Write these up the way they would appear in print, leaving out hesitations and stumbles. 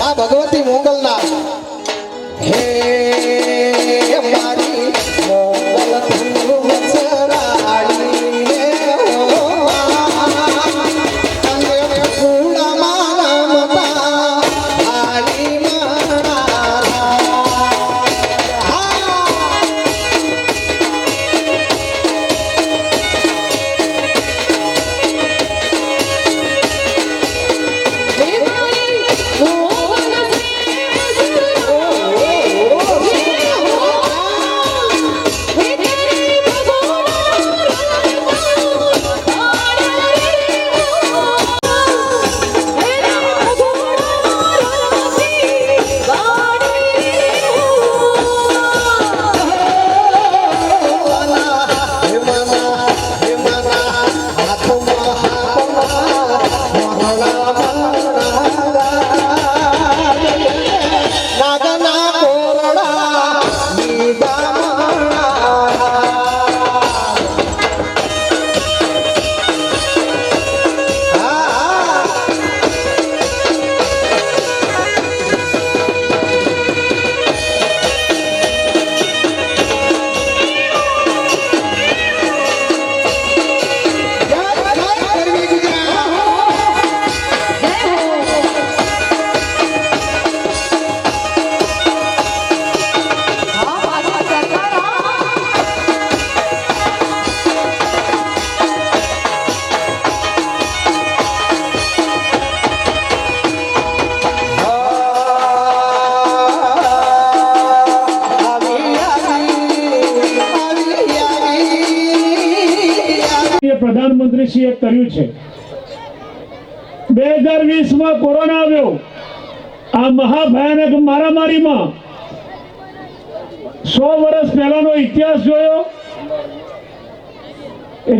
આ ભગવતી મોગલના હે મારી મોગલ તું વસરાળી રે અંગે ફૂલા માનમતા આલી મારા પ્રધાનમંત્રીશ્રીએ કર્યું છે 2020 કોરોના આવ્યો આ મહાભયાનક મારામારીમાં 100 વર્ષ પહેલાનો ઇતિહાસ જોયો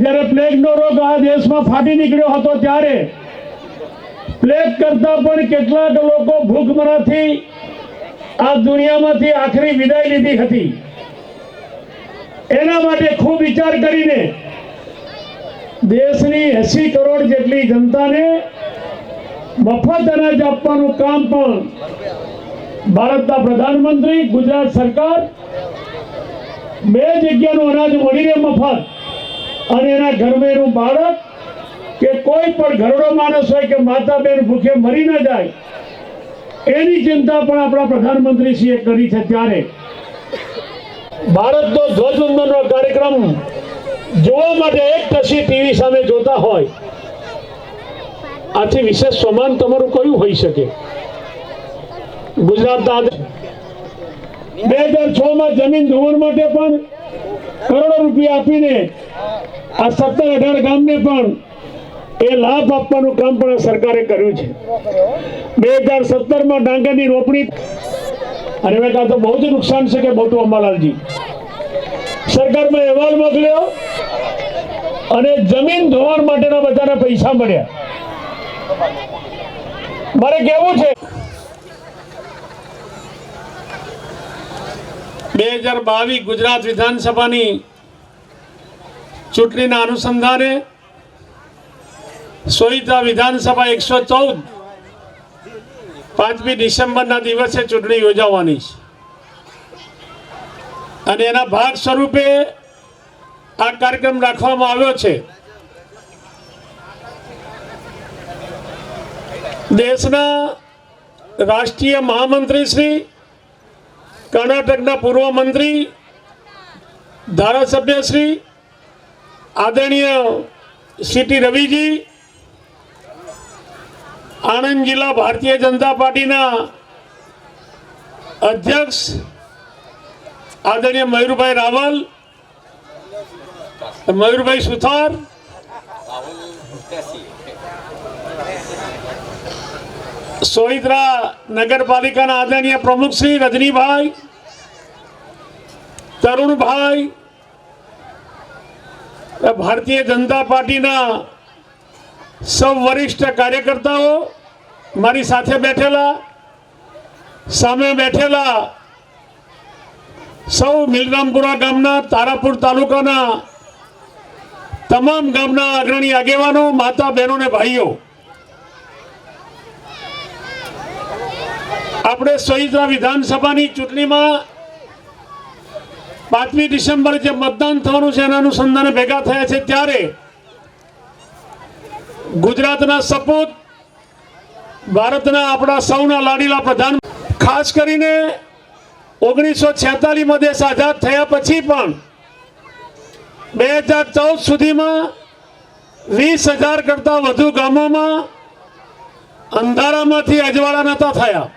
જ્યારે પ્લેગનો રોગ આ દેશમાં ફાટી નીકળ્યો હતો ત્યારે પ્લેગ કરતા પણ કેટલાક લોકો ભૂખમરાથી આ દુનિયામાંથી આખરી વિદાય લીધી હતી એના માટે ખૂબ વિચાર કરીને દેશની 80 કરોડ જેટલી જનતાને મફત અનાજ આપવાનું કામ પણ ભારતના પ્રધાનમંત્રી ગુજરાત સરકાર 2 જગ્યાનું અનાજ મળી રહે મફત અને એના ઘરમાં એનું બાળક કે કોઈ પણ ઘરડો માણસ હોય કે માતા બહેન ભૂખે મરી ન જાય એની ચિંતા પણ આપણા પ્રધાનમંત્રીશ્રીએ કરી છે ત્યારે ભારતનો ધ્વજવંદનનો કાર્યક્રમ જોવા માટે એક ટસી ટીવી સામે જોતા હોય આથી વિશેષ સન્માન તમારું કયું હોઈ શકે ગુજરાતના 2006 જમીન ધોવાણ માટે પણ કરોડો રૂપિયા આપીને આ 17-18 ગામને પણ એ લાભ આપવાનું કામ પણ સરકારે કર્યું છે 2017 ડાંગરની રોપણી અને મેં કહ્યું તો બહુ જ નુકસાન છે કે મોટું અંબાલાલજી સરકારમાં અહેવાલ મોકલ્યો અને જમીન ધોવાણ માટેના બધાને પૈસા મળ્યા મારે કહેવું છે 2022 ગુજરાત વિધાનસભાની ચૂંટણીના અનુસંધાને સોઈતા વિધાનસભા 114 5મી ડિસેમ્બરના દિવસે ચૂંટણી યોજાવાની છે અને એના ભાગ સ્વરૂપે આ કાર્યક્રમ રાખવામાં આવ્યો છે દેશના રાષ્ટ્રીય મહામંત્રી શ્રી કર્ણાટકના પૂર્વ મંત્રી ધારાસભ્ય શ્રી આદરણીય સીટી રવિજી આણંદ જિલ્લા ભારતીય જનતા પાર્ટીના અધ્યક્ષ આદરણીય મયુરભાઈ રાવલ મયુરભાઈ સુથાર સોઈત્રા નગરપાલિકાના આદરણીય પ્રમુખ શ્રી રજનીભાઈ તરુણભાઈ ભારતીય જનતા પાર્ટીના સૌ વરિષ્ઠ કાર્યકર્તાઓ મારી સાથે બેઠેલા સામે બેઠેલા સૌ મિલરામપુરા ગામના તારાપુર તાલુકાના તમામ ગામના અગ્રણી આગેવાનો માતા બહેનો ને ભાઈઓ આપણે સોઈત્રા વિધાનસભાની ચૂંટણીમાં 5મી ડિસેમ્બરે જે મતદાન થવાનું છે એના અનુસંધાને ભેગા થયા છે, ત્યારે ગુજરાતના સપૂત, ભારતના આપણા સૌના લાડીલા પ્રધાન, ખાસ કરીને 1946માં દેશ આઝાદ થયા પછી પણ 2014 સુધીમાં 20,000 કરતાં વધુ ગામોમાં અંધારામાંથી અજવાળા નહોતા થયા.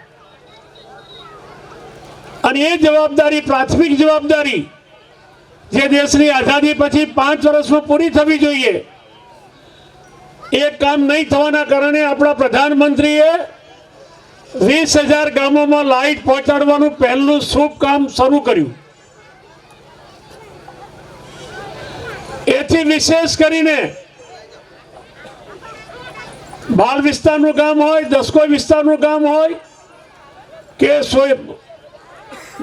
અને એ જવાબદારી, પ્રાથમિક જવાબદારી જે દેશની આઝાદી પછી 5 વર્ષમાં પૂરી થવી જોઈએ, એ કામ નહીં થવાના કારણે આપણા પ્રધાનમંત્રીએ 20,000 ગામોમાં લાઇટ પહોંચાડવાનું પહેલું શુભ કામ શરૂ કર્યું. એથી વિશેષ કરીને બાળ વિસ્તારનું ગામ હોય, દસકોઈ વિસ્તારનું ગામ હોય કે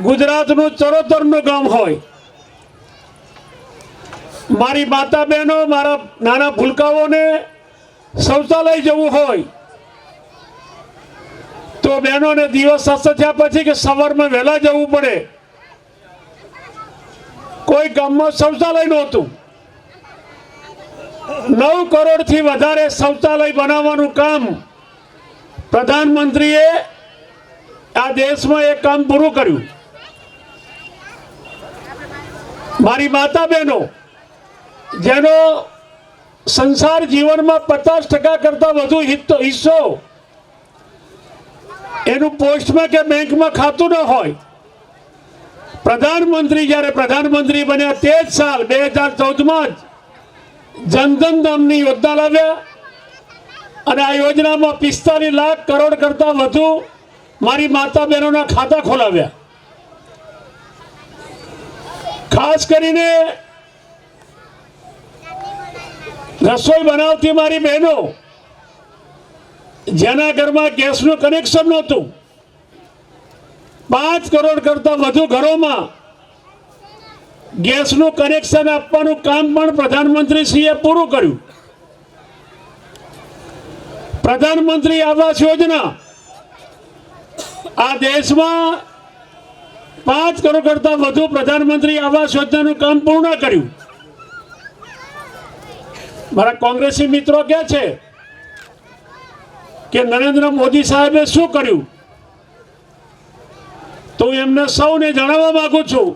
ગુજરાતનું ચરોતરનું ગામ હોય, મારી માતા બહેનો, મારા નાના ભૂલકાઓને શૌચાલય જવું હોય તો બહેનોને દિવસ થયા પછી કે સવારમાં વહેલા જવું પડે. કોઈ ગામમાં શૌચાલય નહોતું. 9 કરોડથી વધારે શૌચાલય બનાવવાનું કામ પ્રધાનમંત્રીએ આ દેશમાં એક કામ પૂરું કર્યું. મારી માતા બહેનો જેનો સંસાર જીવનમાં 50% કરતાં વધુ હિસ્સો એનું પોસ્ટમાં કે બેંકમાં ખાતું ન હોય, પ્રધાનમંત્રી જ્યારે પ્રધાનમંત્રી બન્યા તે જ સાલ 2014માં જ જનધન નામની યોજના લાવ્યા અને આ યોજનામાં 45 લાખ કરોડ કરતાં વધુ મારી માતા બહેનોના ખાતા ખોલાવ્યા. ખાસ કરીને રસોઈ બનાવતી મારી બહેનો જેના ઘરમાં ગેસનું કનેક્શન નહોતું, 5 કરોડ કરતાં વધુ ઘરોમાં ગેસનું કનેક્શન આપવાનું કામ પણ પ્રધાનમંત્રીશ્રીએ પૂરું કર્યું. પ્રધાનમંત્રી આવાસ યોજના આ દેશમાં 5 કરોડ કરતાં વધુ પ્રધાનમંત્રી આવાસ યોજનાનું કામ પૂર્ણ કર્યું. મારા કોંગ્રેસી મિત્રો કહે છે કે નરેન્દ્ર મોદી સાહેબે શું કર્યું, તો હું એમને સૌને જણાવવા માંગુ છું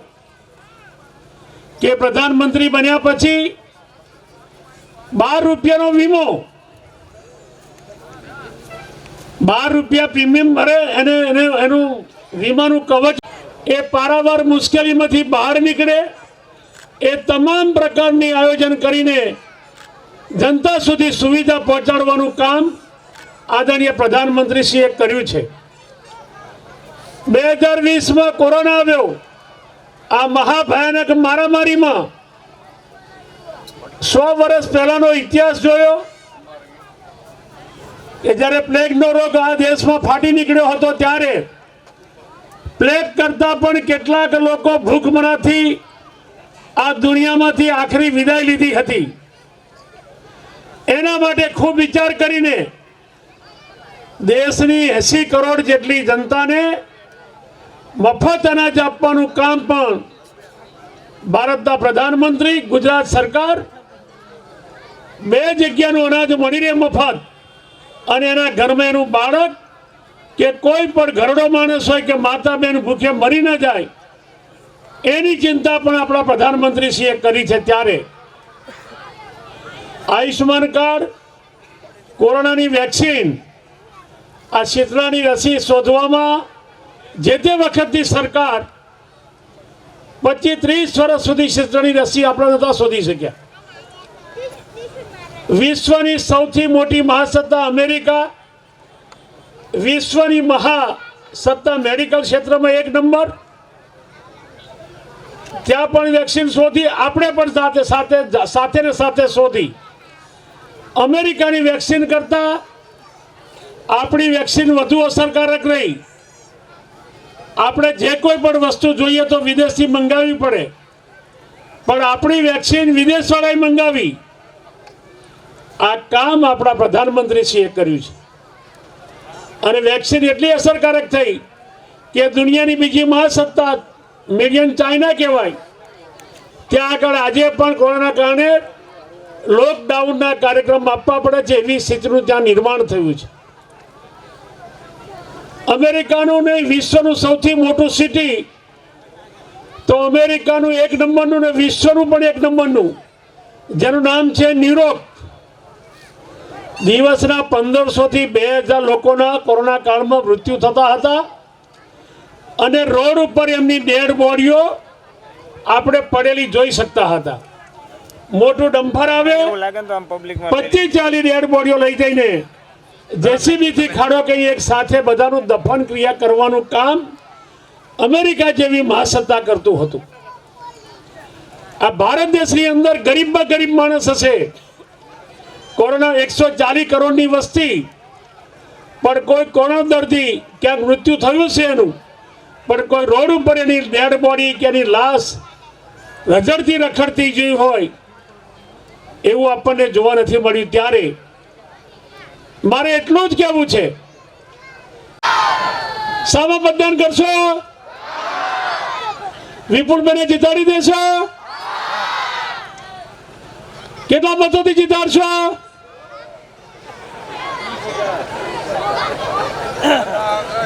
કે પ્રધાનમંત્રી બન્યા પછી 12 રૂપિયાનો વીમો, 12 રૂપિયા પ્રીમિયમ ભરે એનું વીમાનું કવચ, એ પારાવાર મુશ્કેલીમાંથી બહાર નીકળે એ તમામ પ્રકારની આયોજન કરીને જનતા સુધી સુવિધા પહોંચાડવાનું કામ આદરણીય પ્રધાનમંત્રીશ્રીએ કર્યું છે. 2020માં કોરોના આવ્યો. આ મહાભયાનક મારામારીમાં 100 વર્ષ પહેલાનો ઇતિહાસ જોયો કે જ્યારે પ્લેગનો રોગ આ દેશમાં ફાટી નીકળ્યો હતો, ત્યારે પ્લેગ કરતા પણ કેટલાક લોકો ભૂખમરાથી આ દુનિયામાંથી આખરી વિદાય લીધી હતી. એના માટે ખૂબ વિચાર કરીને દેશની 80 કરોડ જેટલી જનતાને મફત અનાજ આપવાનું કામ પણ ભારતના પ્રધાનમંત્રી, ગુજરાત સરકાર 2 જગ્યાનું અનાજ મળી રહે મફત, અને એના ઘરમાં એનું બાળક કે કોઈ પણ ઘરડો માણસ હોય કે માતા બહેન ભૂખે મરી ન જાય એની ચિંતા પણ આપણા પ્રધાનમંત્રીશ્રીએ કરી છે. ત્યારે આયુષ્માન કાર્ડ, કોરોનાની વેક્સિન, આ શીતળાની રસી શોધવામાં જે તે વખતની સરકાર 25-30 વર્ષ સુધી શીતળાની રસી આપણે નહોતા શોધી શક્યા. વિશ્વની સૌથી મોટી મહાસત્તા અમેરિકા, વિશ્વની મહાસત્તા મેડિકલ ક્ષેત્રમાં 1 નંબર, ત્યાં પણ વેક્સિન શોધી, આપણે પણ સાથે શોધી. અમેરિકાની વેક્સિન કરતા આપણી વેક્સિન વધુ અસરકારક રહી. આપણે જે કોઈ પણ વસ્તુ જોઈએ તો વિદેશથી મંગાવવી પડે, પણ આપણી વેક્સિન વિદેશવાળાએ મંગાવી. આ કામ આપણા પ્રધાનમંત્રીશ્રીએ કર્યું છે. અને વેક્સિન એટલી અસરકારક થઈ કે દુનિયાની બીજી મહાસત્તા મિલિયન ચાઇના કહેવાય, ત્યાં આગળ આજે પણ કોરોના કારણે લોકડાઉનના કાર્યક્રમ આપવા પડે છે એવી સ્થિતિનું ત્યાં નિર્માણ થયું છે. અમેરિકાનું નહીં, વિશ્વનું સૌથી મોટું સિટી તો અમેરિકાનું 1 નંબરનું ને વિશ્વનું પણ 1 નંબરનું, જેનું નામ છે ન્યુયોર્ક. દિવસના 1500 થી 2000 લોકોના કોરોના કાળમાં મૃત્યુ થતા હતા અને રોડ ઉપર એમની ડેડ બોડીઓ આપણે પડેલી જોઈ શકતા હતા. મોટું ડમ્પર આવે 25-40 ડેડ બોડીઓ લઈ જઈને જેસીબીથી ખાડો કરી એક સાથે બધાનું દફન ક્રિયા કરવાનું કામ અમેરિકા જેવી મહાસત્તા કરતું હતું. આ ભારત દેશની અંદર ગરીબમાં ગરીબ માણસ હશે, કોરોના 140 કરોડની વસ્તી, પણ કોઈ કોરોના દર્દી ક્યાંક મૃત્યુ થયું છે એનું, પણ કોઈ રોડ ઉપર એની ડેડ બોડી કે એની લાશ રઝળતી રખડતી જોઈ હોય એવું આપણને જોવા નથી મળ્યું. ત્યારે મારે એટલું જ કહેવું છે, સામા મતદાન કરશો? વિપુલબેને જીતાડી દેશો? કેટલા મતોથી જીતાડશો?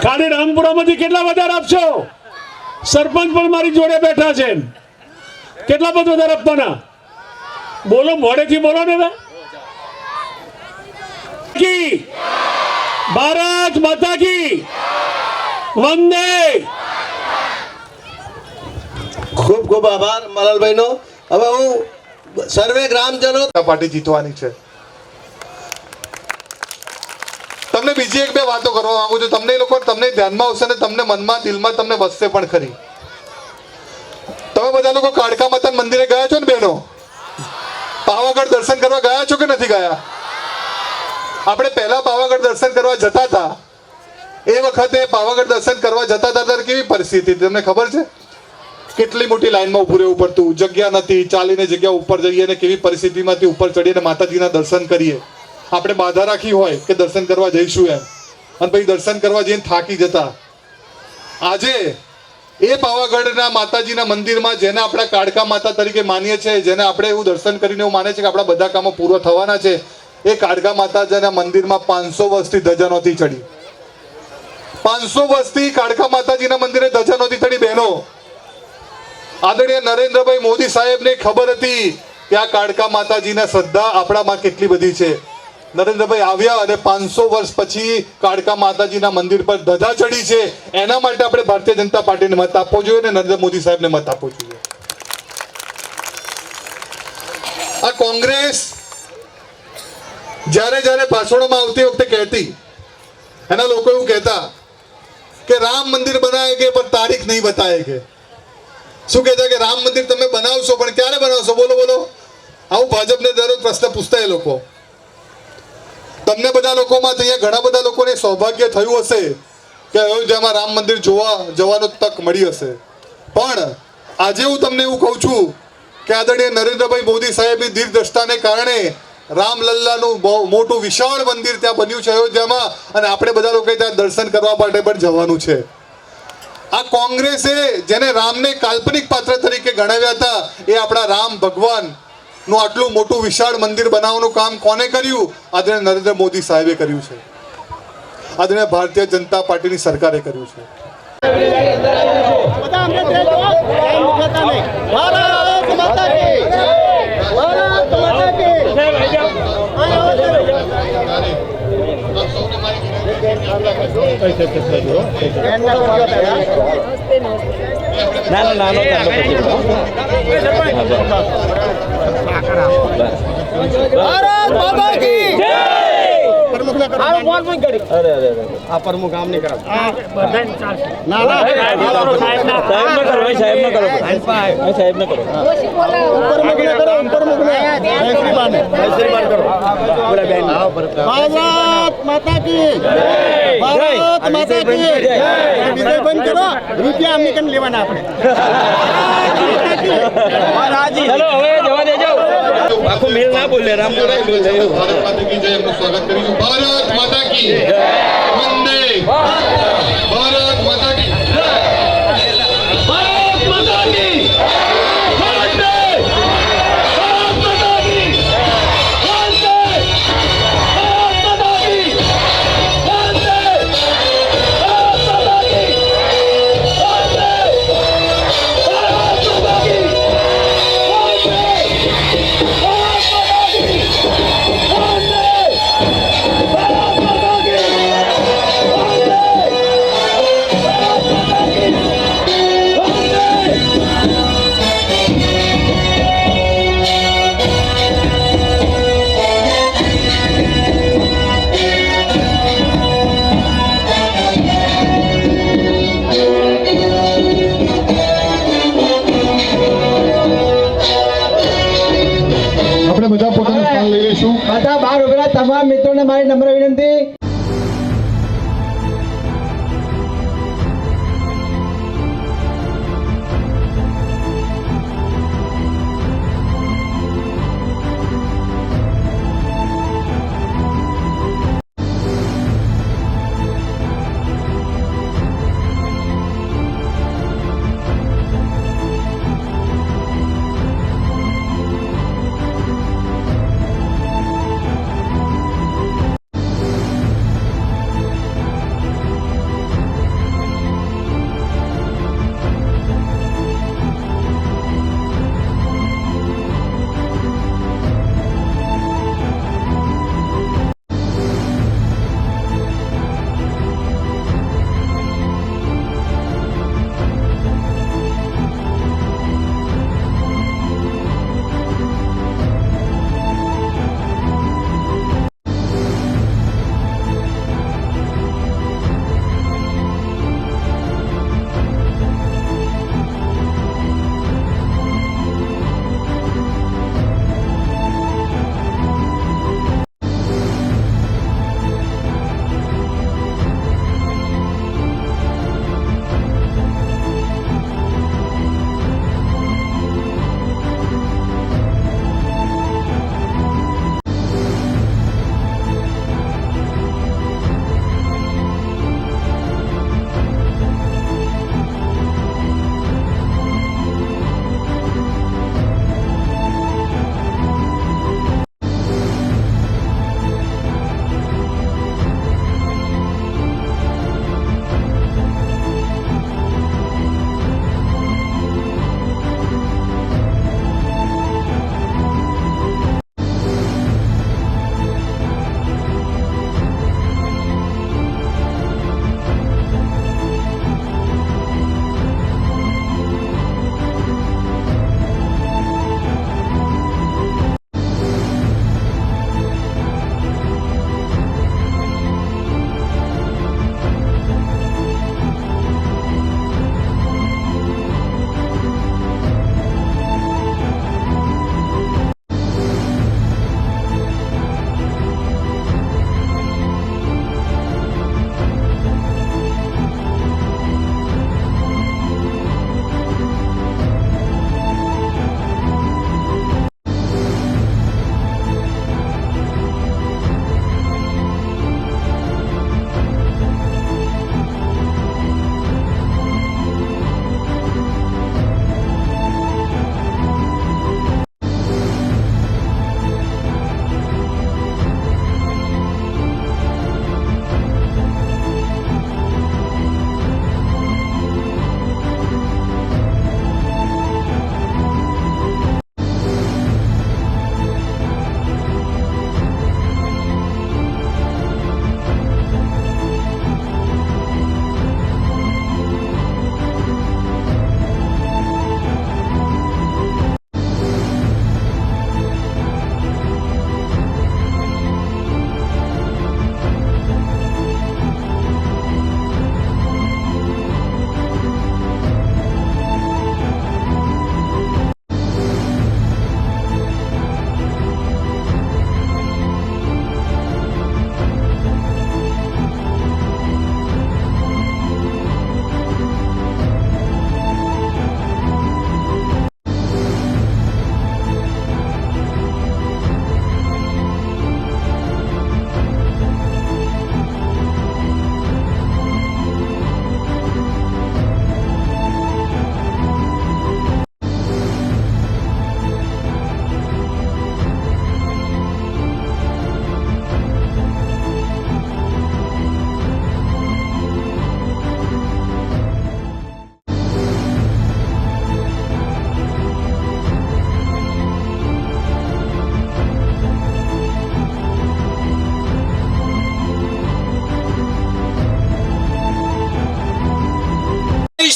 ખાલી રામપુરામાંથી કેટલા વધારે આપશો? સરપંચ પણ મારી જોડે બેઠા છે, કેટલા મત વધારે આપવાના? બોલો, મોડેથી બોલો ને. ભારત માતા કી વંદે. ખૂબ ખૂબ આભાર મલાલભાઈનો. હવે હું સર્વે ગ્રામજનો પાર્ટી જીતવાની છે. તમને બીજી એક બે વાતો કરવા માંગુ છું, તમને એ લોકો તમને ધ્યાનમાં આવશે ને તમને મનમાં દિલમાં તમને વસશે પણ ખરી. તમે બધા લોકો કાળકા માતા મંદિરે ગયા છો ને બહેનો? પાવાગઢ દર્શન કરવા ગયા છો કે નથી ગયા? આપણે પહેલા પાવાગઢ દર્શન કરવા જતા હતા, એ વખતે પાવાગઢ દર્શન કરવા જતા હતા ત્યારે કેવી પરિસ્થિતિ તમને ખબર છે? કેટલી મોટી લાઈનમાં ઊભું રહેવું પડતું, જગ્યા નથી, ચાલીને જગ્યા ઉપર જઈએ અને કેવી પરિસ્થિતિમાંથી ઉપર ચડીને માતાજીના દર્શન કરીએ. આપણે બાધા રાખી હોય કે દર્શન કરવા જઈશું એમ, અને પછી દર્શન કરવા જઈને થાકી જતા. આજે એ પાવાગઢના માતાજીના મંદિરમાં જેને આપણે કાળકા માતા તરીકે માનીએ છીએ, જેને આપણે એવું દર્શન કરીને એવું માને છે કે આપણા બધા કામો પૂરા થવાના છે, એ કાળકા માતાજીના મંદિરમાં 500 વર્ષથી ધજા નહોતી ચડી. 500 વર્ષથી કાળકા માતાજીના મંદિરે ધજા નહોતી ચડી. બહેનો, આદરણીય નરેન્દ્રભાઈ મોદી સાહેબને ખબર હતી કે આ કાળકા માતાજીના શ્રદ્ધા આપણામાં કેટલી બધી છે. નરેન્દ્રભાઈ આવ્યા અને 500 વર્ષ પછી કાળકા માતાજીના મંદિર પર ધજા ચડી છે. એના માટે આપણે ભારતીય જનતા પાર્ટીને મત આપવો જોઈએ અને નરેન્દ્ર મોદી સાહેબને મત આપવો જોઈએ. આ કોંગ્રેસ જ્યારે જ્યારે ભાષણોમાં આવતી વખતે કહેતી, એના લોકો એવું કહેતા કે રામ મંદિર બનાવેગે પણ તારીખ નહીં બતાવેગે. શું કહેતા કે રામ મંદિર તમે બનાવશો પણ ક્યારે બનાવશો? બોલો બોલો. આવું ભાજપને દરરોજ પ્રશ્ન પૂછતા એ લોકો. તમને બધા લોકોમાં અહીંયા ઘણા બધા લોકોને સૌભાગ્ય થયું હશે કે અયોધ્યામાં રામ મંદિર જોવા જવાનો તક મળી હશે, પણ આજે હું તમને એવું કહું છું કે આદરણીય નરેન્દ્રભાઈ મોદી સાહેબની દીર્ઘદ્રષ્ટાને કારણે રામલલ્લાનું બહુ મોટું વિશાળ મંદિર ત્યાં બન્યું છે અયોધ્યામાં, અને આપણે બધા લોકો ત્યાં દર્શન કરવા માટે પણ જવાનું છે. આ કોંગ્રેસે જેને રામને કાલ્પનિક પાત્ર તરીકે ગણાવ્યા હતા, એ આપણા રામ ભગવાન નું આટલું મોટું વિશાળ મંદિર બનાવવાનું કામ કોને કર્યું? આદરણીય નરેન્દ્ર મોદી સાહેબે કર્યું છે. આદરણીય ભારતીય જનતા પાર્ટીની સરકારે કર્યું છે. ભારત માતા કી જય. પ્રમુખ આમ નહીં કરાવ. ભારત માતા કી ભારત માતા કી વિજય બંધ કરો. રૂપિયા અમને કેમ લેવાના આપણે? ચલો હવે જવા દેજો. આખું મેલ ના બોલે, રામપુરા બોલે. ભારત માતા કી જય. એમનું સ્વાગત કરીશું. ભારત માતા કી વંદે ભારત માતા કી મિત્રોને મારી નમ્ર વિનંતી,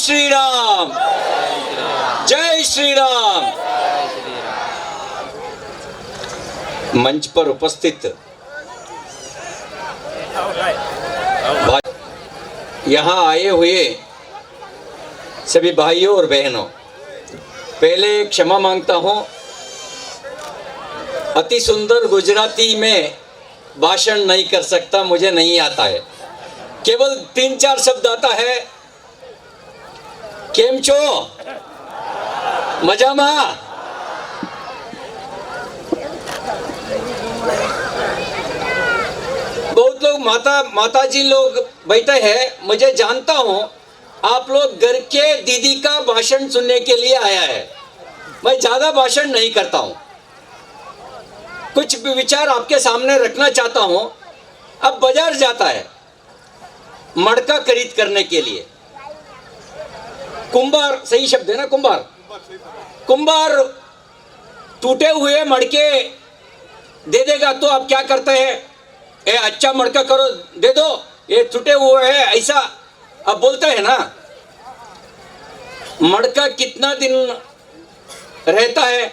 श्री राम, जय श्री राम। मंच पर उपस्थित यहाँ आए हुए सभी भाइयों और बहनों, पहले क्षमा मांगता हूँ। अति सुंदर गुजराती में भाषण नहीं कर सकता, मुझे नहीं आता है। केवल 3-4 शब्द आता है। केम छो? मजामा? बहुत लोग माता जी लोग बैठे हैं, मुझे जानता हूं आप लोग घर के दीदी का भाषण सुनने के लिए आया है। मैं ज्यादा भाषण नहीं करता हूं, कुछ भी विचार आपके सामने रखना चाहता हूं। अब बाजार जाता है मड़का खरीद करने के लिए, कुंभार, सही शब्द है ना, कुंभार टूटे हुए मड़के दे देगा तो आप क्या करते हैं? ए अच्छा मड़का करो, दे दो, ये टूटे हुए है, ऐसा अब बोलते हैं ना। मड़का कितना दिन रहता है?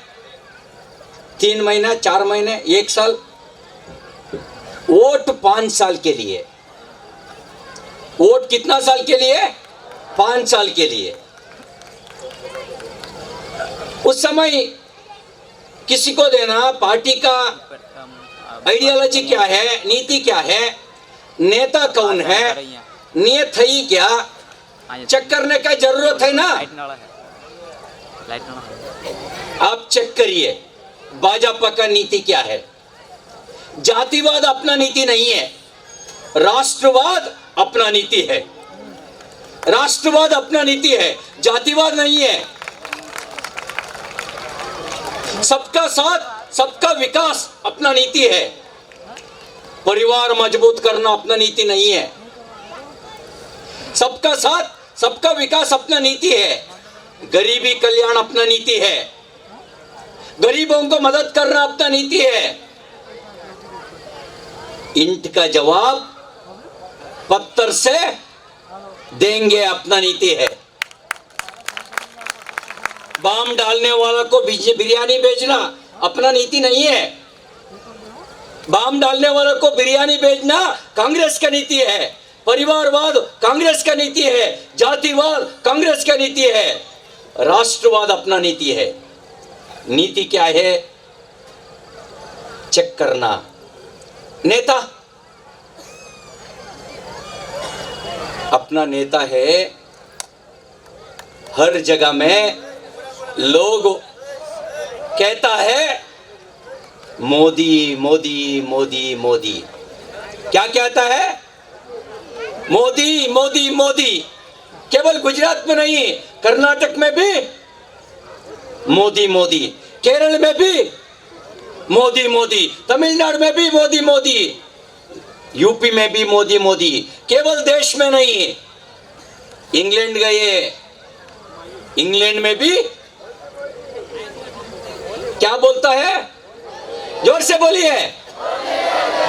3 महीना, 4 महीने, 1 साल। वोट 5 साल के लिए। वोट कितना साल के लिए? 5 साल के लिए। उस समय किसी को देना, पार्टी का आइडियोलॉजी क्या है, नीति क्या है, नेता कौन है, नियत है ही क्या, चेक करने का जरूरत है ना। आप चेक करिए भाजपा का नीति क्या है। जातिवाद अपना नीति नहीं है, राष्ट्रवाद अपना नीति है। राष्ट्रवाद अपना नीति है, जातिवाद नहीं है। सबका साथ, सबका विकास अपना नीति है। परिवार मजबूत करना अपना नीति नहीं है। सबका साथ, सबका विकास अपना नीति है। गरीबी कल्याण अपना नीति है। गरीबों को मदद करना अपना नीति है। ईंट का जवाब पत्थर से देंगे अपना नीति है। बम डालने वाला को बिरयानी बेचना अपना नीति नहीं है। बम डालने वालों को बिरयानी बेचना कांग्रेस का नीति है। परिवारवाद कांग्रेस का नीति है। जातिवाद कांग्रेस का नीति है। राष्ट्रवाद अपना नीति है। नीति क्या है? चेक करना। नेता अपना नेता है। हर जगह में लोग कहता है मोदी मोदी मोदी मोदी। क्या कहता है? मोदी मोदी मोदी। केवल गुजरात में नहीं, कर्नाटक में भी मोदी मोदी, केरल में भी मोदी मोदी, तमिलनाडु में भी मोदी मोदी, यूपी में भी मोदी मोदी। केवल देश में नहीं, इंग्लैंड गए, इंग्लैंड में भी क्या बोलता है? जोर से बोलिए,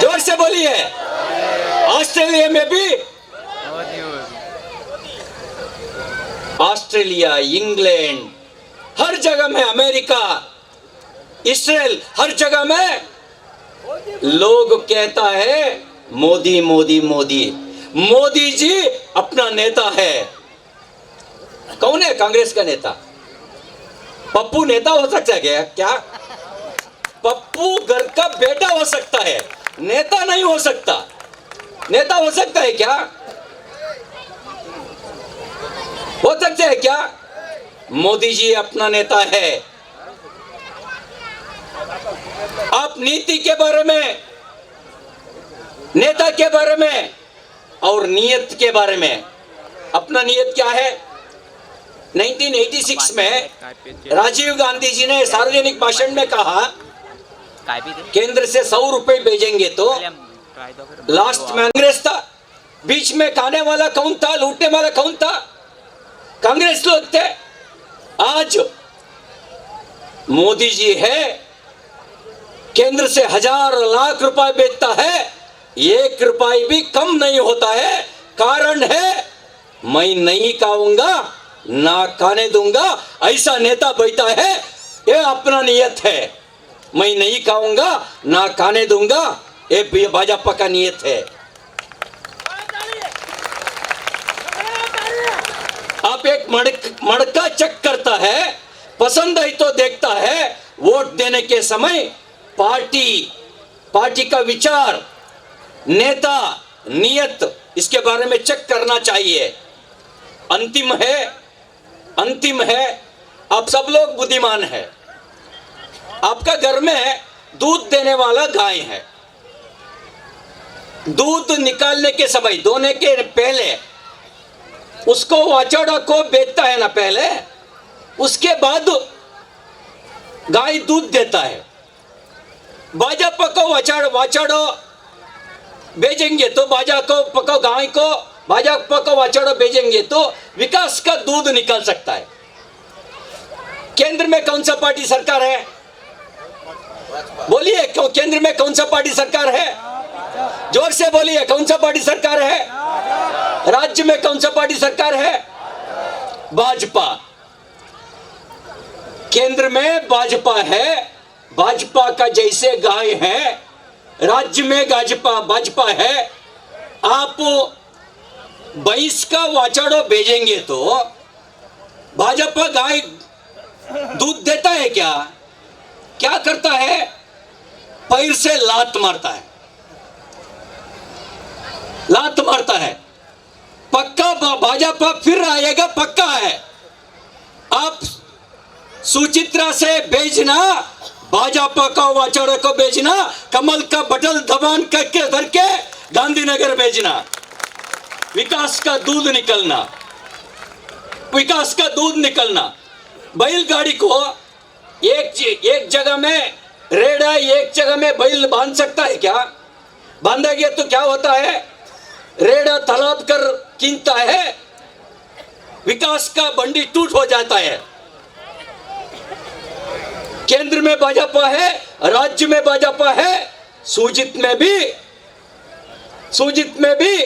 जोर से बोलिए। ऑस्ट्रेलिया में भी, ऑस्ट्रेलिया, इंग्लैंड, हर जगह में, अमेरिका, इस्राएल, हर जगह में लोग कहता है मोदी मोदी मोदी। मोदी जी अपना नेता है। कौन है कांग्रेस का नेता? पप्पू नेता हो सकता है क्या? पप्पू घर का बेटा हो सकता है, नेता नहीं हो सकता। नेता हो सकता है क्या? हो सकता है क्या? मोदी जी अपना नेता है। आप नीति के बारे में, नेता के बारे में और नियत के बारे में, अपना नियत क्या है? 1986 में राजीव गांधी जी ने सार्वजनिक भाषण में कहा केंद्र से 100 रुपए भेजेंगे तो लास्ट में कांग्रेस था। बीच में खाने वाला कौन था? लूटने वाला कौन था? कांग्रेस लोग थे। आज मोदी जी है, केंद्र से 1000 लाख रुपए भेजता है, 1 रुपए भी कम नहीं होता है। कारण है मैं नहीं खाऊंगा ना खाने दूंगा, ऐसा नेता बैठा है। ये अपना नियत है। मैं नहीं खाऊंगा ना खाने दूंगा, ये भाजपा का नियत है। आप एक मड़का चेक करता है, पसंद है तो देखता है। वोट देने के समय पार्टी का विचार, नेता, नियत, इसके बारे में चेक करना चाहिए। अंतिम है, आप सब लोग बुद्धिमान है। आपका घर में दूध देने वाला गाय है, दूध निकालने के समय, दोने के पहले उसको वाचड़ा को बेचता है ना पहले, उसके बाद गाय दूध देता है। भाजपा को वाचड़ो बेचेंगे तो भाजपा को गाय को, भाजपा को वाचड़ो बेचेंगे तो विकास का दूध निकल सकता है। केंद्र में कौन सा पार्टी सरकार है? बोलिए, केंद्र में कौन सा पार्टी सरकार है? जोर से बोलिए, कौन सा पार्टी सरकार है? राज्य में कौन सा पार्टी सरकार है? भाजपा। केंद्र में भाजपा है, भाजपा का जैसे गाय है, राज्य में भाजपा है। आप भैंस का वाचड़ो भेजेंगे तो भाजपा गाय दूध देता है क्या? क्या करता है? पैर से लात मारता है, लात मारता है। पक्का भाजपा फिर आएगा, पक्का है। आप सुचित्रा से भेजना, भाजपा का वाचड़े को भेजना, कमल का बटन दबान करके धर के गांधीनगर भेजना। विकास का दूध निकलना, विकास का दूध निकलना। बैलगाड़ी को एक जगह में रेड़ा, एक जगह में बैल बांध सकता है क्या? बांधेंगे तो क्या होता है? रेड़ा तालाब कर कीनता है, विकास का बंडी टूट हो जाता है। केंद्र में भाजपा है, राज्य में भाजपा है, सूजित में भी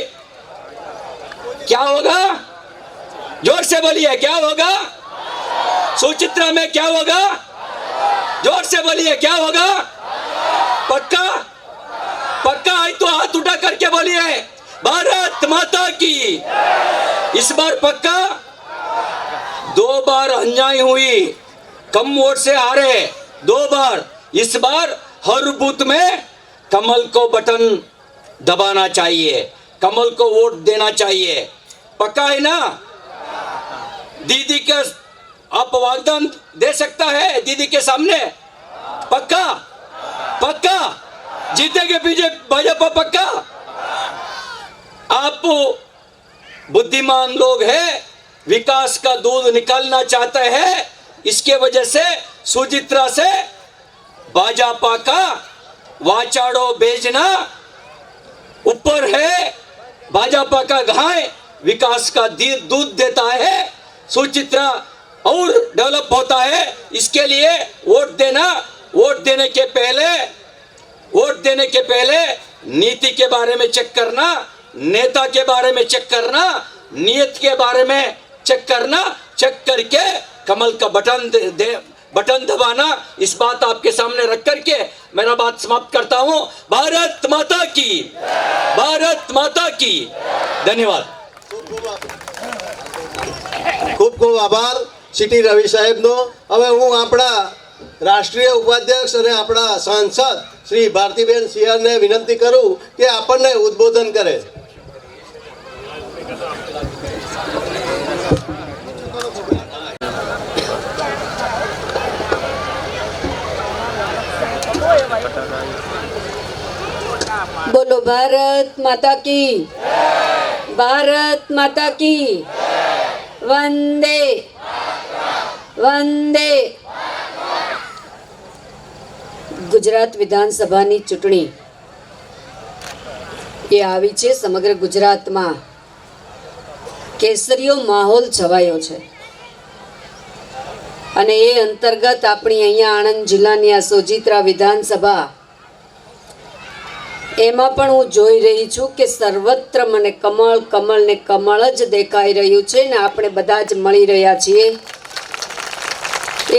क्या होगा? जोर से बोलिए, क्या होगा? सुचित्रा में क्या होगा? जोर से बोलिए, क्या होगा? पक्का? पक्का है तो हाथ उठा करके बोलिए, भारत माता की। इस बार पक्का? 2 बार अन्याय हुई, कम वोट से हारे 2 बार। इस बार हर बूथ में कमल को बटन दबाना चाहिए, कमल को वोट देना चाहिए। पक्का है ना? दीदी का आप वाग्दान दे सकता है दीदी के सामने? पक्का? पक्का? जीतेंगे बीजेपी, भाजपा पक्का? आप बुद्धिमान लोग हैं, विकास का दूध निकालना चाहते हैं, इसके वजह से सुचित्रा से भाजपा का वाचाड़ो भेजना ऊपर है। भाजपा का गाय विकास का दूध देता है, सुचित्रा और डेवलप होता है। इसके लिए वोट देना, वोट देने के पहले नीति के बारे में चेक करना, नेता के बारे में चेक करना, नियत के बारे में चेक करना, चेक करके कमल का बटन दबाना। इस बात आपके सामने रख करके मेरा बात समाप्त करता हूं। भारत माता की, भारत माता की। धन्यवाद। ખૂબ ખૂબ આભાર સિટી રવિ સાહેબનો. હવે હું આપણા રાષ્ટ્રીય ઉપાધ્યક્ષ અને આપણા સાંસદ શ્રી ભારતીબેન સિંહને વિનંતી કરું કે આપણને ઉદ્બોધન કરે. बोलो भारत माता की, भारत माता की। वंदे वंदे। ગુજરાત વિધાનસભાની ચૂંટણી એ આવી છે. સમગ્ર ગુજરાતમાં કેસરીયો માહોલ છવાયો છે અને એ અંતર્ગત આપણી અહીંયા આણંદ જિલ્લાની આ સોજિત્રા વિધાનસભા, એમાં પણ હું જોઈ રહી છું કે સર્વત્ર મને કમળ કમળ ને કમળ જ દેખાઈ રહ્યું છે ને આપણે બધા જ મળી રહ્યા છીએ.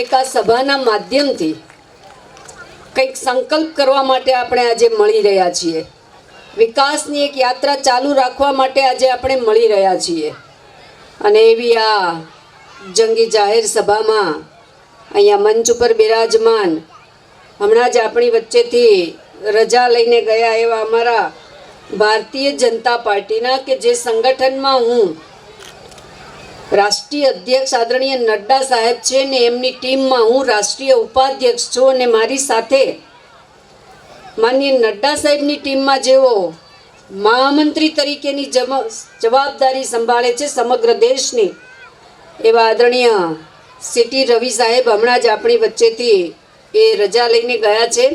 એક આ સભાના માધ્યમથી કંઈક સંકલ્પ કરવા માટે આપણે આજે મળી રહ્યા છીએ. વિકાસની એક યાત્રા ચાલુ રાખવા માટે આજે આપણે મળી રહ્યા છીએ. અને એવી આ જંગી જાહેર સભામાં અહીંયા મંચ ઉપર બિરાજમાન, હમણાં જ આપણી વચ્ચેથી રજા લઈને ગયા એવા અમારા ભારતીય જનતા પાર્ટીના કે જે સંગઠનમાં હું રાષ્ટ્રીય અધ્યક્ષ આદરણીય નડ્ડા સાહેબ છે ને એમની ટીમમાં હું રાષ્ટ્રીય ઉપાધ્યક્ષ છું અને મારી સાથે માનનીય નડ્ડા સાહેબની ટીમમાં જેઓ મહામંત્રી તરીકેની જવાબદારી સંભાળે છે સમગ્ર દેશની એવા આદરણીય સીટી રવિ સાહેબ હમણાં જ આપણી વચ્ચેથી એ રજા લઈને ગયા છે.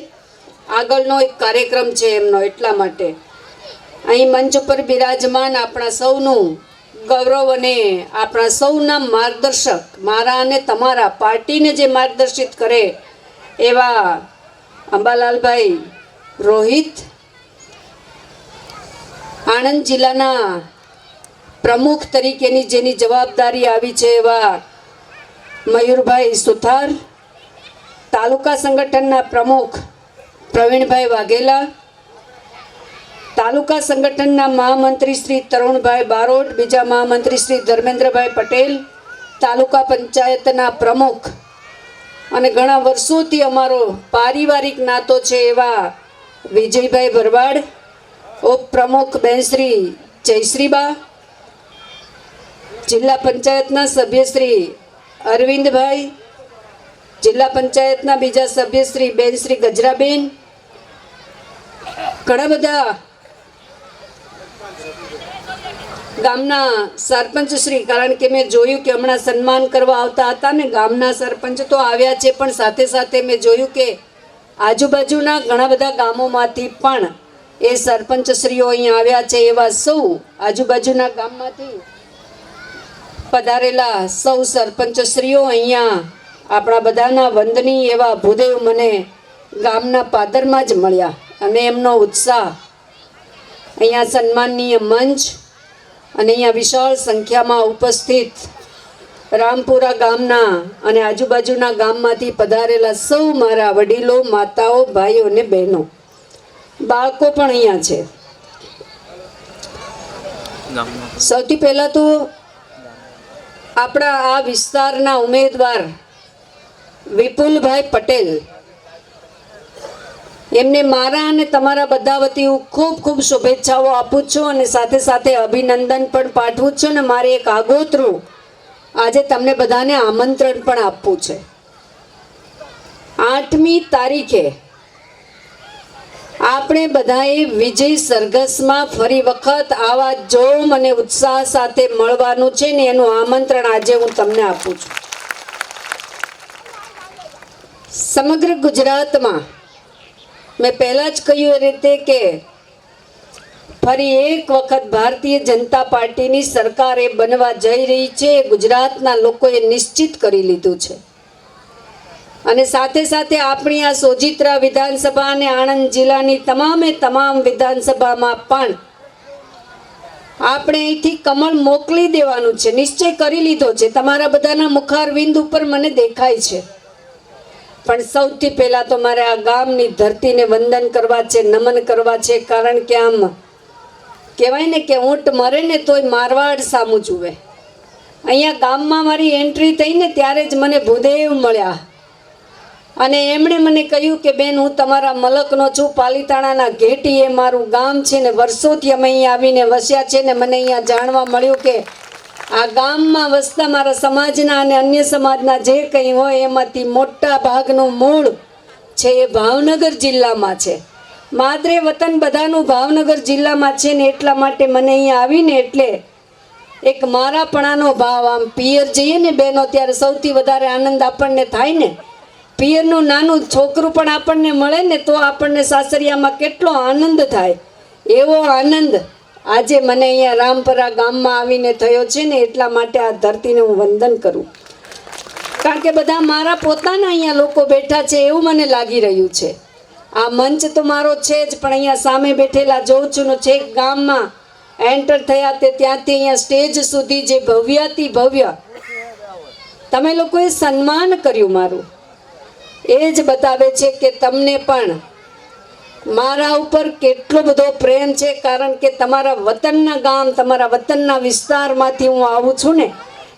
આગળનો એક કાર્યક્રમ છે એમનો, એટલા માટે અહીં મંચ ઉપર બિરાજમાન આપણા સૌનું ગૌરવ અને આપણા સૌના માર્ગદર્શક, મારા અને તમારા પાર્ટીને જે માર્ગદર્શિત કરે એવા અંબાલાલભાઈ રોહિત, આણંદ જિલ્લાના પ્રમુખ તરીકેની જેની જવાબદારી આવી છે એવા મયુરભાઈ સુથાર, તાલુકા સંગઠનના પ્રમુખ પ્રવીણભાઈ વાઘેલા, તાલુકા સંગઠનના મહામંત્રી શ્રી તરુણભાઈ બારોટ, બીજા મહામંત્રી શ્રી ધર્મેન્દ્રભાઈ પટેલ, તાલુકા પંચાયતના પ્રમુખ અને ઘણા વર્ષોથી અમારો પારિવારિક નાતો છે એવા વિજયભાઈ ભરવાડ, ઉપપ્રમુખ બેન શ્રી જયશ્રીબા, જિલ્લા પંચાયતના સભ્ય શ્રી અરવિંદભાઈ, જિલ્લા પંચાયતના બીજા સભ્ય શ્રી બેન શ્રી ગજરાબેન, ઘણા બધા ગામના સરપંચ શ્રી, કારણ કે મેં જોયું કે હમણાં સન્માન કરવા આવતા હતા ને ગામના સરપંચ તો આવ્યા છે, પણ સાથે સાથે મેં જોયું કે આજુબાજુના ઘણા બધા ગામોમાંથી પણ એ સરપંચ શ્રીઓ અહીં આવ્યા છે. એવા સૌ આજુબાજુના ગામમાંથી પધારેલા સૌ સરપંચ શ્રીઓ અહીંયા આપણા બધાના વંદની એવા ભૂદેવ મને ગામના પાદરમાં જ મળ્યા અને એમનો ઉત્સાહ, અહીંયા સન્માનનીય મંચ અને અહીંયા વિશાળ સંખ્યામાં ઉપસ્થિત રામપુરા ગામના અને આજુબાજુના ગામમાંથી પધારેલા સૌ મારા વડીલો, માતાઓ, ભાઈઓ અને બહેનો, બાળકો પણ અહીંયા છે. સૌથી પહેલાં તો આપણા આ વિસ્તારના ઉમેદવાર વિપુલભાઈ પટેલ, એમને મારા અને તમારા બધા વતી હું ખૂબ ખૂબ શુભેચ્છાઓ આપું છું અને સાથે સાથે અભિનંદન પણ પાઠવું છું. અને મારે એક આગોતરું આજે તમને બધાને આમંત્રણ પણ આપવું છે. 8મી તારીખે આપણે બધાએ વિજય સરઘસમાં ફરી વખત આવા જોમ અને ઉત્સાહ સાથે મળવાનું છે ને એનું આમંત્રણ આજે હું તમને આપું છું. સમગ્ર ગુજરાતમાં મેં પહેલાં જ કહ્યું એ રીતે કે ફરી એક વખત ભારતીય જનતા પાર્ટીની સરકાર એ બનવા જઈ રહી છે. ગુજરાતના લોકોએ નિશ્ચિત કરી લીધું છે અને સાથે સાથે આપણી આ સોજિત્રા વિધાનસભા અને આણંદ જિલ્લાની તમામ વિધાનસભામાં પણ આપણે અહીંથી કમળ મોકલી દેવાનું છે, નિશ્ચય કરી લીધો છે. તમારા બધાના મુખારવિંદ ઉપર મને દેખાય છે. પણ સૌથી પહેલાં તો મારે આ ગામની ધરતીને વંદન કરવા છે, નમન કરવા છે. કારણ કે આમ કહેવાય ને કે ઊંટ મરે ને તોય મારવાડ સામું જુએ. અહીંયા ગામમાં મારી એન્ટ્રી થઈ ને ત્યારે જ મને ભૂદેવ મળ્યા અને એમણે મને કહ્યું કે બેન, હું તમારા મલકનો છું, પાલીતાણાના ઘેટી એ મારું ગામ છે ને વર્ષોથી અમે અહીંયા આવીને વસ્યા છે ને મને અહીંયા જાણવા મળ્યું કે આ ગામમાં વસતા મારા સમાજના અને અન્ય સમાજના જે કંઈ હોય એમાંથી મોટા ભાગનું મૂળ છે એ ભાવનગર જિલ્લામાં છે. માદરે વતન બધાનું ભાવનગર જિલ્લામાં છે ને એટલા માટે મને અહીંયા આવીને એટલે એક મારાપણાનો ભાવ, આમ પિયર જઈએ ને બહેનો ત્યારે સૌથી વધારે આનંદ આપણને થાય ને. પિયરનું નાનું છોકરું પણ આપણને મળે ને તો આપણને સાસરિયામાં કેટલો આનંદ થાય. એવો આનંદ આજે મને અહીંયા રામપરા ગામમાં આવીને થયો છે ને એટલા માટે આ ધરતીને હું વંદન કરું. કારણ કે બધા મારા પોતાના અહીંયા લોકો બેઠા છે એવું મને લાગી રહ્યું છે. આ મંચ તો મારો છે જ, પણ અહીંયા સામે બેઠેલા જોઉં છું ને છેક ગામમાં એન્ટર થયા તે ત્યાંથી અહીંયા સ્ટેજ સુધી જે ભવ્યાતિ ભવ્ય તમે લોકોએ સન્માન કર્યું મારું, એ જ બતાવે છે કે તમને પણ મારા ઉપર કેટલો બધો પ્રેમ છે. કારણ કે તમારા વતનના ગામ, તમારા વતનના વિસ્તારમાંથી હું આવું છું ને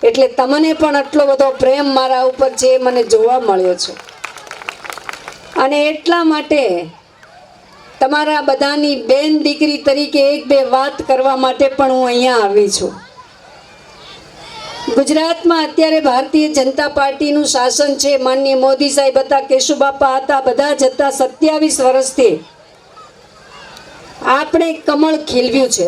એટલે તમને પણ આટલો બધો પ્રેમ મારા ઉપર છે એ મને જોવા મળ્યો છે. અને એટલા માટે તમારા બધાની બેન દીકરી તરીકે એક બે વાત કરવા માટે પણ હું અહીંયા આવી છું. ગુજરાતમાં અત્યારે ભારતીય જનતા પાર્ટીનું શાસન છે. માનનીય મોદી સાહેબ હતા, કેશુબાપા હતા, બધા જ હતા. 27 વર્ષથી આપણે કમળ ખીલવ્યું છે.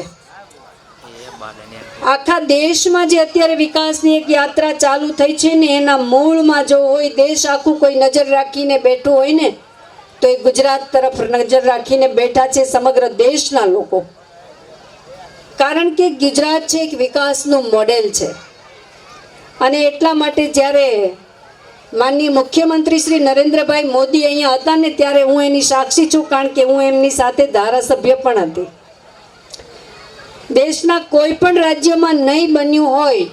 આખા દેશમાં જે અત્યારે વિકાસની એક યાત્રા ચાલુ થઈ છે ને, એના મૂળમાં જો હોય, દેશ આખું કોઈ નજર રાખીને બેઠું હોય ને, તો એ ગુજરાત તરફ નજર રાખીને બેઠા છે સમગ્ર દેશના લોકો. કારણ કે ગુજરાત છે એક વિકાસનું મોડેલ છે. અને એટલા માટે જ્યારે માનનીય મુખ્યમંત્રી શ્રી નરેન્દ્રભાઈ મોદી અહીંયા હતા ને, ત્યારે હું એની સાક્ષી છું, કારણ કે હું એમની સાથે ધારાસભ્ય પણ હતી. દેશના કોઈ પણ રાજ્યમાં નહીં બન્યું હોય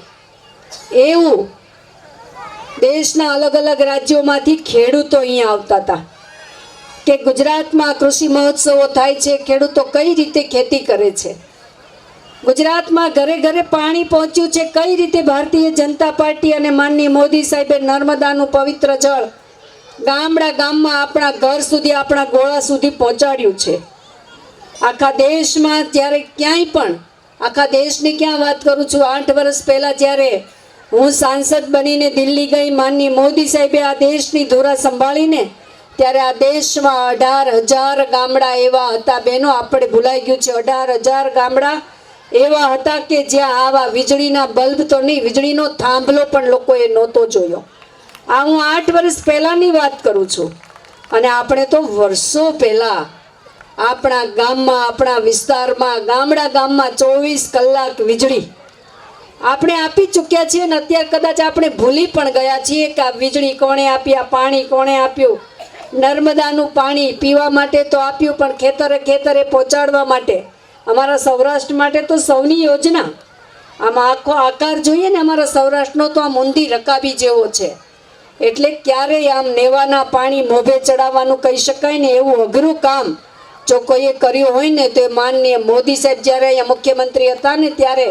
એવું દેશના અલગ અલગ રાજ્યોમાંથી ખેડૂતો અહીંયા આવતા હતા કે ગુજરાતમાં કૃષિ મહોત્સવો થાય છે, ખેડૂતો કઈ રીતે ખેતી કરે છે, ગુજરાતમાં ઘરે ઘરે પાણી પહોંચ્યું છે, કઈ રીતે ભારતીય જનતા પાર્ટી અને માનનીય મોદી સાહેબે નર્મદાનું પવિત્ર જળ ગામડા ગામમાં આપણા ઘર સુધી, આપણા ગોળા સુધી પહોંચાડ્યું છે. આખા દેશમાં જ્યારે ક્યાંય પણ, આખા દેશની ક્યાં વાત કરું છું, 8 વર્ષ પહેલાં જ્યારે હું સાંસદ બનીને દિલ્હી ગઈ, માનનીય મોદી સાહેબે આ દેશની ધોરા સંભાળીને, ત્યારે આ દેશમાં 18,000 ગામડા એવા હતા. બહેનો, આપણે ભૂલાઈ ગયું છે. 18,000 ગામડા એવા હતા કે જ્યાં આવા વીજળીના બલ્બ તો નહીં, વીજળીનો થાંભલો પણ લોકોએ નહોતો જોયો. આ હું 8 વર્ષ પહેલાંની વાત કરું છું. અને આપણે તો વર્ષો પહેલાં આપણા ગામમાં, આપણા વિસ્તારમાં, ગામડા ગામમાં 24 કલાક વીજળી આપણે આપી ચૂક્યા છીએ. અને અત્યારે કદાચ આપણે ભૂલી પણ ગયા છીએ કે આ વીજળી કોણે આપી, આ પાણી કોણે આપ્યું. નર્મદાનું પાણી પીવા માટે તો આપ્યું, પણ ખેતરે ખેતરે પહોંચાડવા માટે, અમારા સૌરાષ્ટ્ર માટે તો સૌની યોજના. આમાં આખો આકાર જોઈએ ને અમારા સૌરાષ્ટ્રનો, તો આમ ઊંધી રકાબી જેવો છે. એટલે ક્યારેય આમ નેવાના પાણી મોભે ચડાવવાનું કહી શકાય ને, એવું અઘરું કામ જો કોઈએ કર્યું હોય ને, તો એ માનનીય મોદી સાહેબ જ્યારે અહીંયા મુખ્યમંત્રી હતા ને, ત્યારે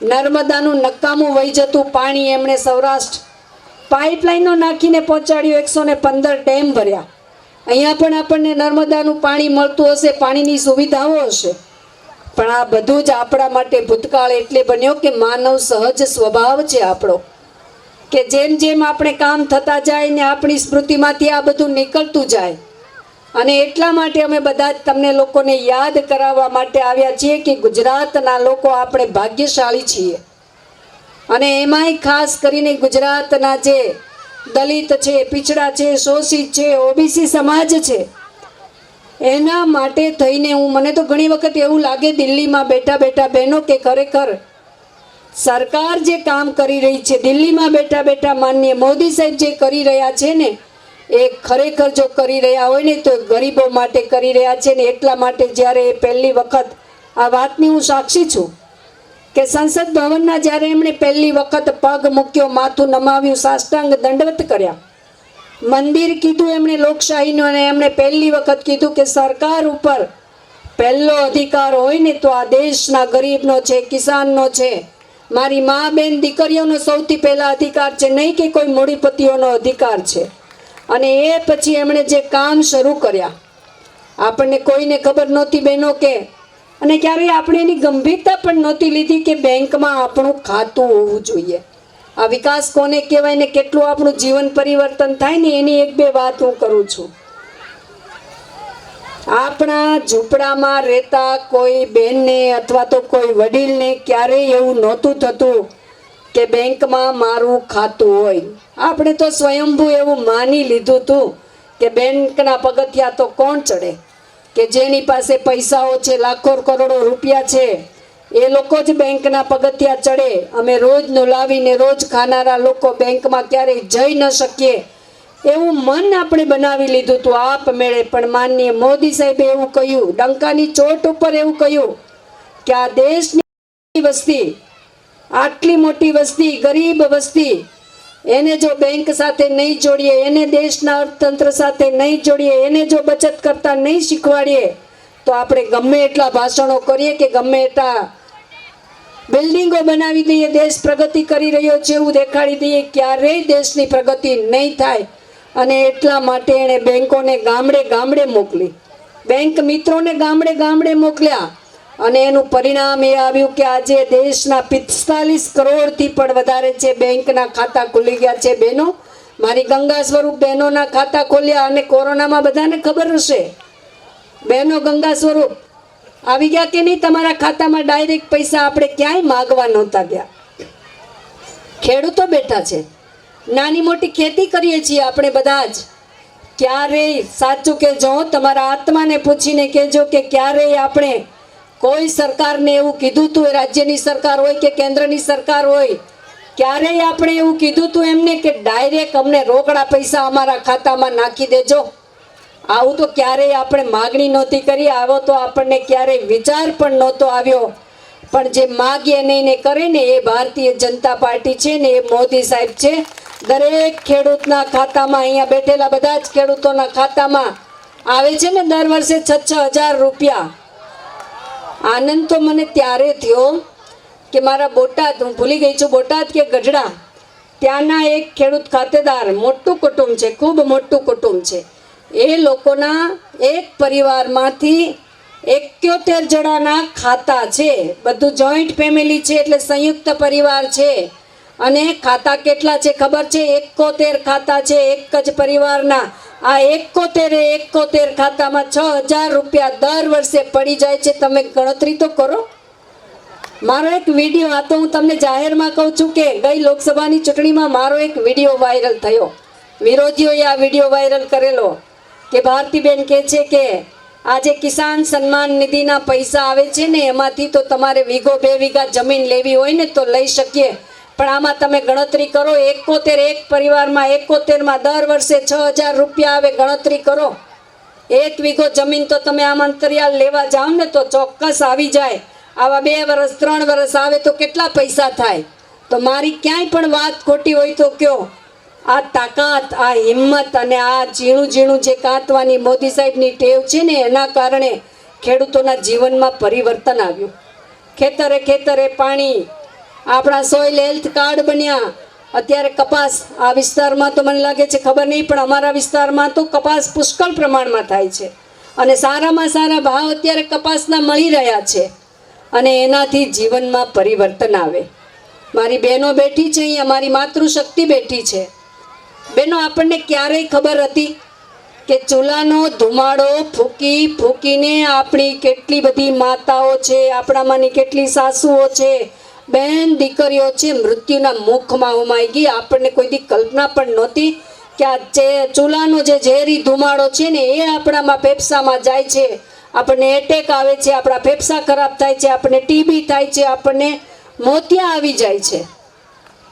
નર્મદાનું નકામું વહી જતું પાણી એમણે સૌરાષ્ટ્ર પાઇપલાઇનો નાખીને પહોંચાડ્યું. 115 ડેમ ભર્યા. અહીંયા પણ આપણને નર્મદાનું પાણી મળતું હશે, પાણીની સુવિધાઓ હશે, પણ આ બધું જ આપણા માટે ભૂતકાળ એટલે બન્યો કે માનવ સહજ સ્વભાવ છે આપણો, કે જેમ જેમ આપણે કામ થતા જાય ને આપણી સ્મૃતિમાંથી આ બધું નીકળતું જાય. અને એટલા માટે અમે બધા જ તમને લોકોને યાદ કરાવવા માટે આવ્યા છીએ કે ગુજરાતના લોકો આપણે ભાગ્યશાળી છીએ. અને એમાંય ખાસ કરીને ગુજરાતના જે દલિત છે, પીછડા છે, શોષિત છે, ઓબીસી સમાજ છે, એના માટે થઈને મને તો ઘણી વખત એવું લાગે દિલ્હીમાં બેઠા બેઠા બહેનો કે ખરેખર સરકાર જે કામ કરી રહી છે, દિલ્હીમાં બેઠા બેઠા માનનીય મોદી સાહેબ જે કરી રહ્યા છે ને, એ ખરેખર જો કરી રહ્યા હોય ને તો ગરીબો માટે કરી રહ્યા છે. ને એટલા માટે જ્યારે પહેલી વખત આ વાતની હું સાક્ષી છું કે સંસદ ભવનના જ્યારે એમણે પહેલી વખત પગ મૂક્યો, માથું નમાવ્યું, સાષ્ટાંગ દંડવત કર્યા, મંદિર કીધું એમણે લોકશાહીનું, અને એમણે પહેલી વખત કીધું કે સરકાર ઉપર પહેલો અધિકાર હોય ને તો આ દેશના ગરીબનો છે, કિસાનનો છે, મારી મા બેન દીકરીઓનો સૌથી પહેલા અધિકાર છે, નહીં કે કોઈ મૂડીપતિઓનો અધિકાર છે. અને એ પછી એમણે જે કામ શરૂ કર્યા, આપણને કોઈને ખબર નહોતી બહેનો કે, અને ક્યારેય આપણે એની ગંભીરતા પણ નહોતી લીધી કે બેંકમાં આપણું ખાતું હોવું જોઈએ. આ વિકાસ કોને કહેવાય ને કેટલું આપણું જીવન પરિવર્તન થાય ને, એની એક બે વાત હું કરું છું. આપણા ઝૂંપડામાં રહેતા કોઈ બહેનને અથવા તો કોઈ વડીલને ક્યારેય એવું નહોતું થતું કે બેંકમાં મારું ખાતું હોય. આપણે તો સ્વયંભૂ એવું માની લીધું હતું કે બેંકના પગથિયા તો કોણ ચડે, કે જેની પાસે પૈસાઓ છે, લાખો કરોડો રૂપિયા છે, એ લોકો જ બેંકના પગથિયા ચડે. અમે રોજનું લાવીને રોજ ખાનારા લોકો બેંકમાં ક્યારેય જઈ ન શકીએ એવું મન આપણે બનાવી લીધું હતું આપમેળે. પણ માનનીય મોદી સાહેબે એવું કહ્યું, ડંકાની ચોટ ઉપર એવું કહ્યું કે આ દેશની વસ્તી, આટલી મોટી વસ્તી, ગરીબ વસ્તી, એને જો બેંક સાથે નહીં જોડીએ, એને દેશના અર્થતંત્ર સાથે નહીં જોડીએ, એને જો બચત કરતા નહીં શીખવાડીએ, તો આપણે ગમે એટલા ભાષણો કરીએ કે ગમે એટલા બિલ્ડિંગો બનાવી દઈએ, દેશ પ્રગતિ કરી રહ્યો છે એવું દેખાડી દઈએ, ક્યારેય દેશની પ્રગતિ નહીં થાય. અને એટલા માટે એણે બેંકોને ગામડે ગામડે મોકલી. બેંક મિત્રોને ગામડે ગામડે મોકલ્યા અને એનું પરિણામ એ આવ્યું કે આજે દેશના 45 કરોડથી પણ વધારે છે બેંકના ખાતા ખુલી ગયા છે. બહેનો, મારી ગંગા સ્વરૂપ બહેનોના ખાતા ખોલ્યા અને કોરોનામાં બધાને ખબર હશે, બહેનો ગંગા સ્વરૂપ આવી ગયા કે નહીં તમારા ખાતામાં ડાયરેક્ટ પૈસા. આપણે ક્યાંય માગવા નહોતા ગયા. ખેડૂતો બેઠા છે, નાની મોટી ખેતી કરીએ છીએ આપણે બધા જ. ક્યારેય સાચું કહેજો, તમારા આત્માને પૂછીને કહેજો કે ક્યારેય આપણે કોઈ સરકારને એવું કીધું તું, એ રાજ્યની સરકાર હોય કે કેન્દ્રની સરકાર હોય, ક્યારેય આપણે એવું કીધું તું એમને કે ડાયરેક્ટ અમને રોકડા પૈસા અમારા ખાતામાં નાખી દેજો? આવું તો ક્યારેય આપણે માગણી નહોતી કરી. આવો તો આપણને ક્યારેય વિચાર પણ નહોતો આવ્યો. પણ જે માગીએ નહીં ને કરે ને એ ભારતીય જનતા પાર્ટી છે ને એ મોદી સાહેબ છે. દરેક ખેડૂતના ખાતામાં, અહીંયા બેઠેલા બધા જ ખેડૂતોના ખાતામાં આવે છે ને દર વર્ષે 6,000 રૂપિયા. આનંદ તો મને ત્યારે થયો કે મારા બોટાદ, હું ભૂલી ગઈ છું બોટાદ કે ગઢડા, ત્યાંના એક ખેડૂત ખાતેદાર, મોટું કુટુંબ છે, ખૂબ મોટું કુટુંબ છે. એ લોકોના એક પરિવારમાંથી 71 જણાના ખાતા છે. બધું જોઈન્ટ ફેમિલી છે એટલે સંયુક્ત પરિવાર છે. અને ખાતા કેટલા છે ખબર છે? 71 ખાતા છે એક જ પરિવારના. આ 71 ખાતામાં 6,000 રૂપિયા દર વર્ષે પડી જાય છે. તમે ગણતરી તો કરો. મારો એક વિડીયો, આ તો હું તમને જાહેરમાં કહું છું કે ગઈ લોકસભાની ચૂંટણીમાં મારો એક વિડીયો વાયરલ થયો. વિરોધીઓએ આ વિડીયો વાયરલ કરેલો કે ભારતીબેન કહે છે કે આજે કિસાન સન્માન નિધિના પૈસા આવે છે ને એમાંથી તો તમારે 1 2 વીઘા જમીન લેવી હોય ને તો લઈ શકીએ, પણ આમાં તમે ગણતરી કરો. 71 એક પરિવારમાં 71માં દર વર્ષે 6,000 રૂપિયા આવે. ગણતરી કરો. 1 વીઘો જમીન તો તમે આમ અંતરિયાળ લેવા જાઓ ને તો ચોક્કસ આવી જાય. આવા 2 વર્ષ 3 વર્ષ આવે તો કેટલા પૈસા થાય? તો મારી ક્યાંય પણ વાત ખોટી હોય તો કયો. આ તાકાત, આ હિંમત અને આ ઝીણું ઝીણું જે કાંતવાની મોદી સાહેબની ટેવ છે ને એના કારણે ખેડૂતોના જીવનમાં પરિવર્તન આવ્યું. ખેતરે ખેતરે પાણી, આપણા સોઇલ હેલ્થ કાર્ડ બન્યા. અત્યારે કપાસ આ વિસ્તારમાં તો મને લાગે છે, ખબર નહીં, પણ અમારા વિસ્તારમાં તો કપાસ પુષ્કળ પ્રમાણમાં થાય છે અને સારામાં સારા ભાવ અત્યારે કપાસના મળી રહ્યા છે અને એનાથી જીવનમાં પરિવર્તન આવે. મારી બહેનો બેઠી છે અહીંયા, મારી માતૃશક્તિ બેઠી છે. બહેનો, આપણને ક્યારેય ખબર હતી કે ચૂલાનો ધુમાડો ફૂંકી ફૂંકીને આપણી કેટલી બધી માતાઓ છે, આપણામાંની કેટલી સાસુઓ છે, બહેન દીકરીઓ છે, મૃત્યુના મુખમાં ઉમાઈ ગઈ. આપણને કોઈથી કલ્પના પણ નહોતી કે આ ચૂલાનો જે ઝેરી ધુમાડો છે ને એ આપણામાં ફેફસામાં જાય છે, આપણને એટેક આવે છે, આપણા ફેફસા ખરાબ થાય છે, આપણને ટીબી થાય છે, આપણને મોતિયા આવી જાય છે.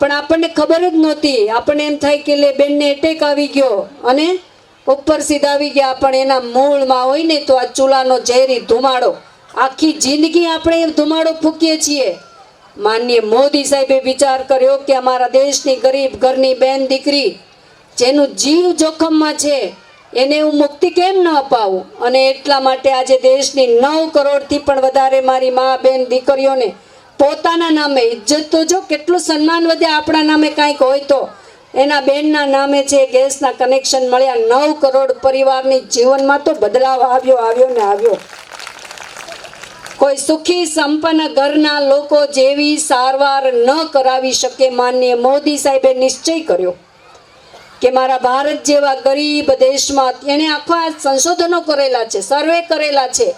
પણ આપણને ખબર જ નહોતી. આપણને એમ થાય કે લે બેનને એટેક આવી ગયો અને ઉપર સીધા આવી ગયા, પણ એના મૂળમાં હોય ને તો આ ચૂલાનો ઝેરી ધુમાડો. આખી જિંદગી આપણે એ ધુમાડો ફૂંકીએ છીએ. માનનીય મોદી સાહેબે વિચાર કર્યો કે અમારા દેશની ગરીબ ઘરની બેન દીકરી જેનું જીવ જોખમમાં છે એને હું મુક્તિ કેમ ન અપાવું? અને એટલા માટે આજે દેશની 9 કરોડથી પણ વધારે મારી મા બેન દીકરીઓને પોતાના નામે ઇજ્જત તો જો કેટલું સન્માન વધે આપણા નામે કાંઈક હોય તો. એના બેનના નામે છે ગેસના કનેક્શન મળ્યા. 9 કરોડ પરિવારની જીવનમાં તો બદલાવ આવ્યો ને આવ્યો. કોઈ સુખી સંપન્ન ઘરના લોકો જેવી સારવાર ન કરાવી શકે. માનનીય મોદી સાહેબે નિશ્ચય કર્યો કે મારા ભારત જેવા ગરીબ દેશમાં એણે આખા સંશોધનો કરેલા છે, સર્વે કરેલા છે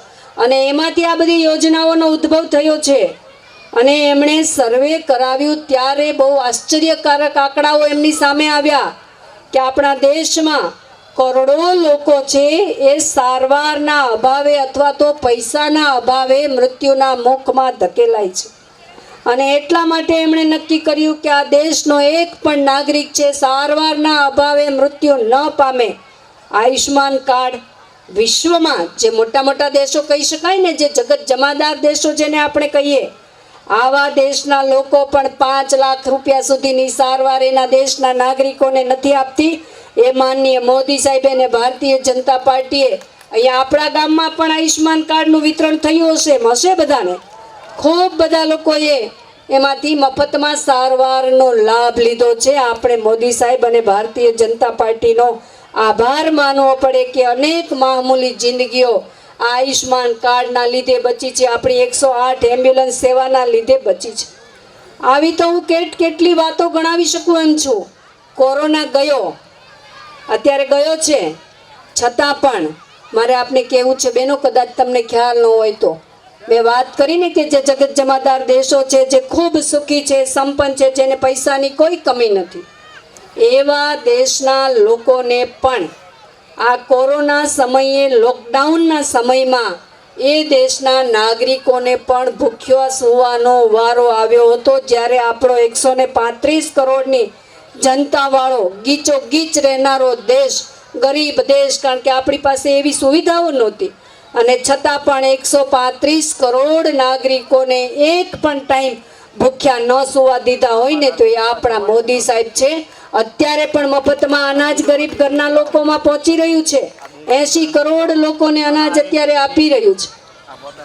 અને એમાંથી આ બધી યોજનાઓનો ઉદ્ભવ થયો છે. અને એમણે સર્વે કરાવ્યું ત્યારે બહુ આશ્ચર્યકારક આંકડાઓ એમની સામે આવ્યા કે આપણા દેશમાં કરોડો લોકો છે એ સારવારના અભાવે અથવા તો પૈસાના અભાવે મૃત્યુના મુખમાં ધકેલાય છે. અને એટલા માટે એમણે નક્કી કર્યું કે આ દેશનો એક પણ નાગરિક છે સારવારના અભાવે મૃત્યુ ન પામે. આયુષ્માન કાર્ડ વિશ્વમાં જે મોટા મોટા દેશો કહી શકાય ને, જે જગત જમાદાર દેશો જેને આપણે કહીએ, આવા દેશના લોકો પણ 5 લાખ રૂપિયા સુધીની સારવાર એના દેશના નાગરિકોને નથી આપતી. એ માનનીય મોદી સાહેબે અને ભારતીય જનતા પાર્ટીએ અહીંયા આપણા ગામમાં પણ આયુષ્માન કાર્ડનું વિતરણ થયું હશે બધાને. ખૂબ બધા લોકોએ એમાંથી મફતમાં સારવારનો લાભ લીધો છે. આપણે મોદી સાહેબ અને ભારતીય જનતા પાર્ટીનો આભાર માનવો પડે કે અનેક મામૂલી જિંદગીઓ આ આયુષ્માન કાર્ડના લીધે બચી છે, આપણી 108 એમ્બ્યુલન્સ સેવાના લીધે બચી છે. આવી તો હું કેટલી વાતો ગણાવી શકું એમ છું. કોરોના ગયો, અત્યારે ગયો છે, છતાં પણ મારે આપને કહેવું છે બહેનો, કદાચ તમને ખ્યાલ ન હોય તો મેં વાત કરીને કે જે જગત જમાદાર દેશો છે, જે ખૂબ સુખી છે, સંપન્ન છે, જેને પૈસાની કોઈ કમી નથી, એવા દેશના લોકોને પણ આ કોરોના સમયે, લોકડાઉનના સમયમાં એ દેશના નાગરિકોને પણ ભૂખ્યા સુવાનો વારો આવ્યો હતો, જ્યારે આપણો 135 કરોડની જનતાવાળો ગીચો ગીચ રહેનારો દેશ, ગરીબ દેશ, કારણ કે આપણી પાસે એવી સુવિધાઓ નહોતી, અને છતાં પણ 135 કરોડ નાગરિકોને એક પણ ટાઈમ ભૂખ્યા ન સુવા દીધા હોય ને, તો એ આપણા મોદી સાહેબ છે. અત્યારે પણ મફતમાં અનાજ ગરીબ ઘરના લોકોમાં પહોંચી રહ્યું છે. 80 કરોડ લોકોને અનાજ અત્યારે આપી રહ્યું છે.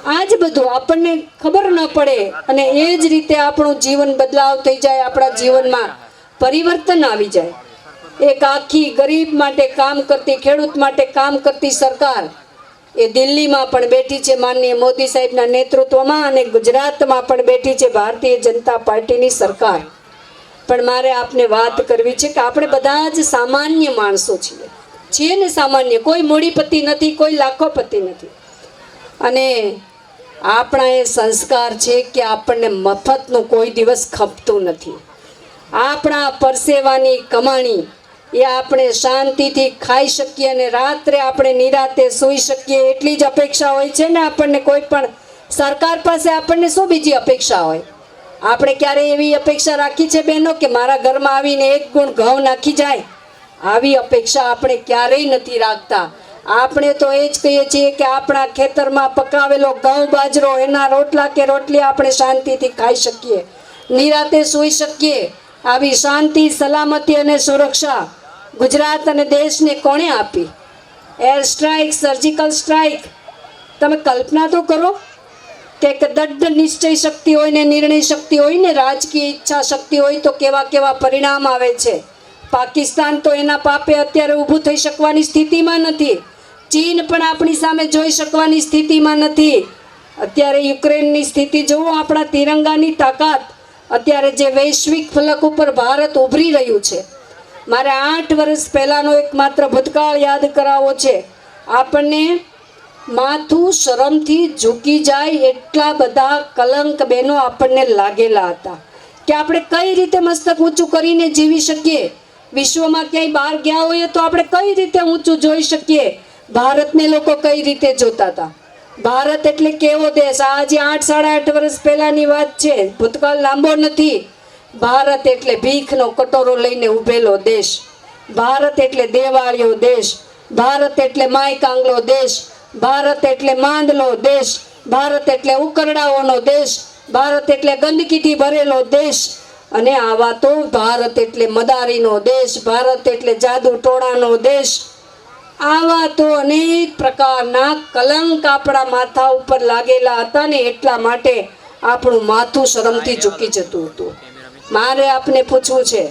આ જ બધું આપણને ખબર ન પડે, અને એ જ રીતે આપણું જીવન બદલાવ થઈ જાય, આપણા જીવનમાં પરિવર્તન આવી જાય. એક આખી ગરીબ માટે કામ કરતી, ખેડૂત માટે કામ કરતી સરકાર એ દિલ્હીમાં પણ બેઠી છે માનનીય મોદી સાહેબના નેતૃત્વમાં, અને ગુજરાતમાં પણ બેઠી છે ભારતીય જનતા પાર્ટીની સરકાર. પણ મારે આપને વાત કરવી છે કે આપણે બધા જ સામાન્ય માણસો છીએ ને, સામાન્ય, કોઈ મૂડીપતિ નથી, કોઈ લાખોપતિ નથી. અને આપણા એ સંસ્કાર છે કે આપણને મફતનું કોઈ દિવસ ખપતું નથી. આપણા પરસેવાની કમાણી એ આપણે શાંતિથી ખાઈ શકીએ અને રાત્રે આપણે નિરાતે સૂઈ શકીએ, એટલી જ અપેક્ષા હોય છે ને આપણને. કોઈ પણ સરકાર પાસે આપણને શું બીજી અપેક્ષા હોય? આપણે ક્યારે એવી અપેક્ષા રાખી છે બહેનો કે મારા ઘરમાં આવીને 1 ગુણ ઘઉં નાખી જાય? આવી અપેક્ષા આપણે ક્યારેય નથી રાખતા. આપણે તો એ જ કહીએ છીએ કે આપણા ખેતરમાં પકાવેલો ઘઉં, બાજરો, એના રોટલા કે રોટલી આપણે શાંતિથી ખાઈ શકીએ, નિરાતે સૂઈ શકીએ. આવી શાંતિ, સલામતી અને સુરક્ષા ગુજરાત અને દેશને કોણે આપી? એર સ્ટ્રાઇક, સર્જિકલ સ્ટ્રાઇક, તમે કલ્પના તો કરો કે દૃઢ નિશ્ચય શક્તિ હોય ને, નિર્ણય શક્તિ હોય ને, રાજકીય ઈચ્છા શક્તિ હોય તો કેવા કેવા પરિણામ આવે છે. પાકિસ્તાન તો એના પાપે અત્યારે ઊભું થઈ શકવાની સ્થિતિમાં નથી. ચીન પણ આપણી સામે જોઈ શકવાની સ્થિતિમાં નથી. અત્યારે યુક્રેનની સ્થિતિ જુઓ, આપણા તિરંગાની તાકાત, અત્યારે જે વૈશ્વિક ફલક ઉપર ભારત ઉભરી રહ્યું છે. મારે 8 વર્ષ પહેલાંનો એક માત્ર ભૂતકાળ યાદ કરાવવો છે. આપણને માથું શરમથી ઝૂકી જાય એટલા બધા કલંક બહેનો આપણને લાગેલા હતા કે આપણે કઈ રીતે મસ્તક ઊંચું કરીને જીવી શકીએ. વિશ્વમાં ક્યાંય બહાર ગયા હોઈએ તો આપણે કઈ રીતે ઊંચું જોઈ શકીએ. ભારતને લોકો કઈ રીતે જોતા હતા? ભારત એટલે કેવો દેશ? આજે 8-8.5 વર્ષ પહેલાની વાત છે, ભૂતકાળ લાંબો નથી. ભારત એટલે ભીખનો કટોરો લઈને ઊભેલો દેશ. ભારત એટલે દેવાળીયો દેશ. ભારત એટલે માય કાંગલો દેશ. ભારત એટલે માંદલો દેશ. ભારત એટલે ઉકરડાઓનો દેશ. ભારત એટલે ગંદકીથી ભરેલો દેશ. અને આવા તો ભારત એટલે મદારીનો દેશ. ભારત એટલે જાદુ ટોળાનો દેશ. આવા તો અનેક પ્રકારના કલંક આપણા માથા ઉપર લાગેલા હતા ને, એટલા માટે આપણું માથું શરમથી ઝૂકી જતું હતું. મારે આપને પૂછવું છે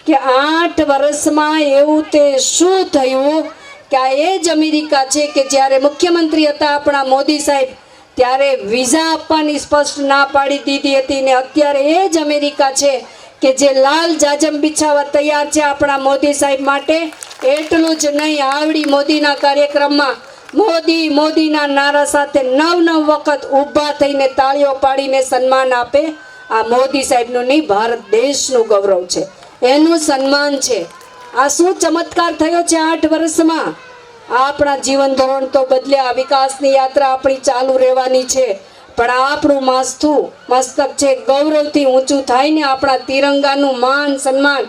કે 8 વર્ષમાં એવું તે શું થયું કે આ એ જ અમેરિકા છે કે જ્યારે મુખ્યમંત્રી હતા આપણા મોદી સાહેબ, ત્યારે વિઝા આપવાની સ્પષ્ટ ના પાડી દીધી હતી, ને અત્યારે એ જ અમેરિકા છે કે જે લાલ જાજમ બિછાવવા તૈયાર છે આપણા મોદી સાહેબ માટે. એટલું જ નહીં, આવડી મોદીના કાર્યક્રમમાં મોદીના નારા સાથે 9 વખત ઊભા થઈને તાળીઓ પાડીને સન્માન આપે. આ મોદી સાહેબનું નહીં, ભારત દેશનું ગૌરવ છે, એનું સન્માન છે. આ શું ચમત્કાર થયો છે 8 વર્ષમાં? આપણા જીવન ધોરણ તો બદલ્યા, વિકાસની યાત્રા આપણી ચાલુ રહેવાની છે, પણ આપણું મસ્તક છે ગૌરવથી ઊંચું થાય ને. આપણા તિરંગાનું માન, સન્માન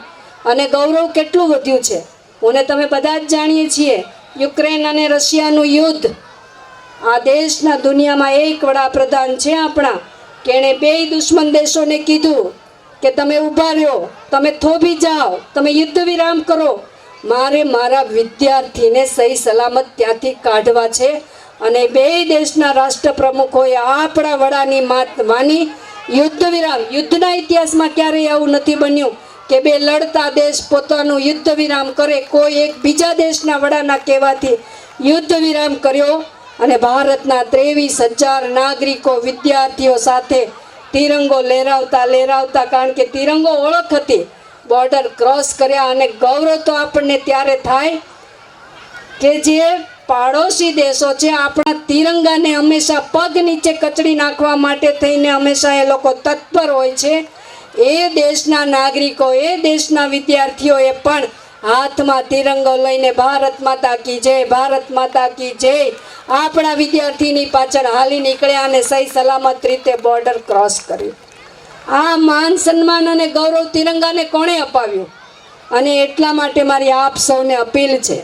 અને ગૌરવ કેટલું વધ્યું છે અને તમે બધા જ જાણીએ છીએ. યુક્રેન અને રશિયાનું યુદ્ધ, આ દેશના દુનિયામાં એક વડાપ્રધાન છે આપણા કે એણે 2 દુશ્મન દેશોને કીધું કે તમે ઊભા રહ્યો, તમે થોભી જાઓ, તમે યુદ્ધ વિરામ કરો. મારે મારા વિદ્યાર્થીને સહી સલામત ત્યાંથી કાઢવા છે. અને 2 દેશના રાષ્ટ્રપ્રમુખોએ આપણા વડાની માની યુદ્ધ વિરામ. યુદ્ધના ઇતિહાસમાં ક્યારેય આવું નથી બન્યું કે 2 લડતા દેશ પોતાનું યુદ્ધ વિરામ કરે. કોઈ એક બીજા દેશના વડાના કહેવાથી યુદ્ધ વિરામ કર્યો અને ભારતના 23,000 નાગરિકો વિદ્યાર્થીઓ સાથે તિરંગો લહેરાવતા કારણ કે તિરંગો ઓળખ હતી, બોર્ડર ક્રોસ કર્યા. અને ગૌરવ તો આપણને ત્યારે થાય કે જે પાડોશી દેશો છે આપણા તિરંગાને હંમેશા પગ નીચે કચડી નાખવા માટે થઈને હંમેશા એ લોકો તત્પર હોય છે. એ દેશના નાગરિકો, એ દેશના વિદ્યાર્થીઓએ પણ હાથમાં તિરંગો લઈને ભારત માતા કી જય, ભારત માતા કી જય આપણા વિદ્યાર્થીની પાછળ હાલી નીકળ્યા અને સહી સલામત રીતે બોર્ડર ક્રોસ કર્યું. આ માન સન્માન અને ગૌરવ તિરંગાને કોણે અપાવ્યું? અને એટલા માટે મારી આપ સૌને અપીલ છે,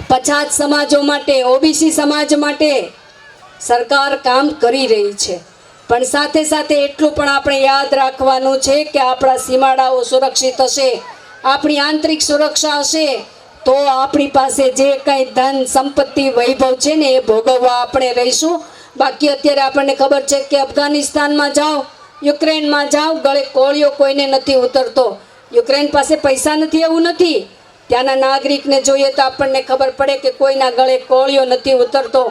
પછાત સમાજો માટે, ઓબીસી સમાજ માટે સરકાર કામ કરી રહી છે, પણ સાથે સાથે એટલું પણ આપણે યાદ રાખવાનું છે કે આપણા સીમાડાઓ સુરક્ષિત હશે, આપણી આંતરિક સુરક્ષા હશે તો આપણી પાસે જે કંઈ ધન સંપત્તિ વૈભવ છે ને એ ભોગવવા આપણે રહીશું. બાકી અત્યારે આપણને ખબર છે કે અફઘાનિસ્તાનમાં જાઓ, યુક્રેનમાં જાઓ, ગળે કોળિયો કોઈને નથી ઉતરતો. યુક્રેન પાસે પૈસા નથી એવું નથી, ત્યાંના નાગરિકને જોઈએ તો આપણને ખબર પડે કે કોઈના ગળે કોળિયો નથી ઉતરતો.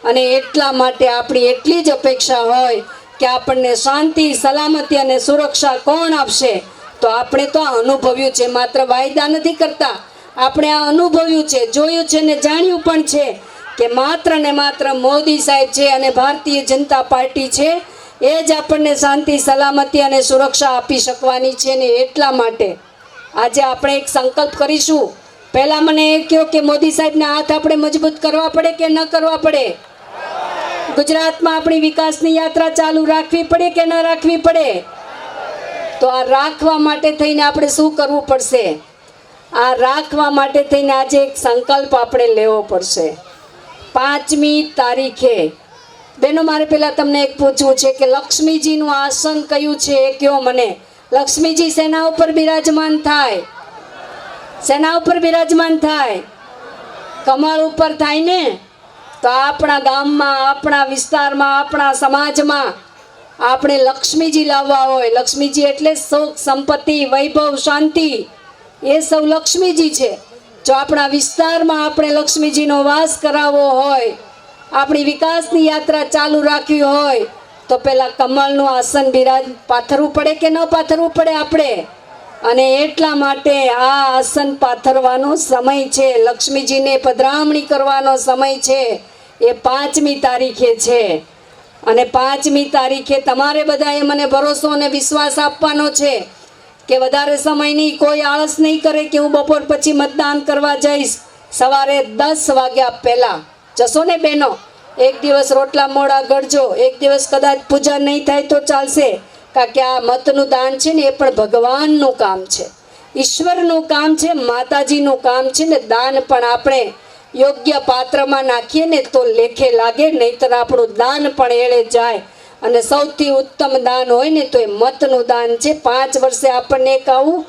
અને એટલા માટે આપણી એટલી જ અપેક્ષા હોય કે આપણને શાંતિ, સલામતી અને સુરક્ષા કોણ આપશે? તો આપણે તો આ અનુભવ્યું છે, માત્ર વાયદા નથી કરતા, આપણે આ અનુભવ્યું છે, જોયું છે ને જાણ્યું પણ છે કે માત્ર ને માત્ર મોદી સાહેબ છે અને ભારતીય જનતા પાર્ટી છે એ જ આપણને શાંતિ, સલામતી અને સુરક્ષા આપી શકવાની છે. ને એટલા માટે આજે આપણે એક સંકલ્પ કરીશું. પહેલાં મને એ કહો કે મોદી સાહેબના હાથ આપણે મજબૂત કરવા પડે કે ન કરવા પડે? ગુજરાતમાં આપણી વિકાસની યાત્રા ચાલુ રાખવી પડે કે ન રાખવી પડે? તો આ રાખવા માટે થઈને આપણે શું કરવું પડશે? આ રાખવા માટે થઈને આજે એક સંકલ્પ આપણે લેવો પડશે. 5મી તારીખે બેનો મારે પહેલાં તમને એક પૂછવું છે કે લક્ષ્મીજીનું આસન કયું છે એ કહો મને. લક્ષ્મીજી સેના ઉપર બિરાજમાન થાય? સેના ઉપર બિરાજમાન થાય? કમળ ઉપર થાય ને? તો આપણા ગામમાં, આપણા વિસ્તારમાં, આપણા સમાજમાં આપણે લક્ષ્મીજી લાવવા હોય, લક્ષ્મીજી એટલે સુખ, સંપત્તિ, વૈભવ, શાંતિ, એ સૌ લક્ષ્મીજી છે. જો આપણા વિસ્તારમાં આપણે લક્ષ્મીજીનો વાસ કરાવવો હોય, આપણી વિકાસની યાત્રા ચાલુ રાખવી હોય તો પહેલાં કમળનું આસન પાથરવું પડે કે ન પાથરવું પડે આપણે? અને એટલા માટે આ આસન પાથરવાનો સમય છે, લક્ષ્મીજીને પધરામણી કરવાનો સમય છે, એ 5મી તારીખે છે. અને 5મી તારીખે તમારે બધાએ મને ભરોસો અને વિશ્વાસ આપવાનો છે કે વધારે સમય નહીં, કોઈ આળસ નહીં કરે કે હું બપોર પછી મતદાન કરવા જઈશ. સવારે 10 વાગ્યા પહેલાં જશો ને બહેનો? એક દિવસ રોટલા મોડા ગળજો, એક દિવસ કદાચ પૂજા નહીં થાય તો ચાલશે, કારણ કે આ મતનું દાન છે ને એ પણ ભગવાનનું કામ છે, ઈશ્વરનું કામ છે, માતાજીનું કામ છે. ને દાન પણ આપણે યોગ્ય પાત્રમાં નાખીએ ને તો લેખે લાગે, નહીંતર આપણું દાન પણ એળે જાય. અને સૌથી ઉત્તમ દાન હોય ને તો એ મતનું દાન છે. 5 વર્ષે આપણને એક આવું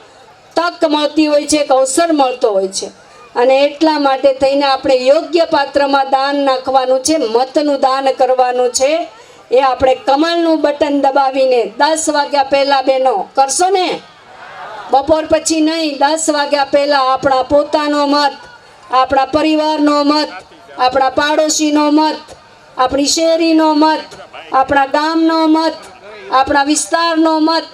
તક મળતી હોય છે, એક અવસર મળતો હોય છે. અને એટલા માટે થઈને આપણે યોગ્ય પાત્રમાં દાન નાખવાનું છે, મતનું દાન કરવાનું છે. એ આપણે કમળનું બટન દબાવીને 10 વાગ્યા પહેલાં બહેનો કરશો ને? બપોર પછી નહીં, 10 વાગ્યા પહેલાં આપણા પોતાનો મત, આપણા પરિવારનો મત, આપણા પાડોશીનો મત, આપણી શેરીનો મત, આપણા ગામનો મત, આપણા વિસ્તારનો મત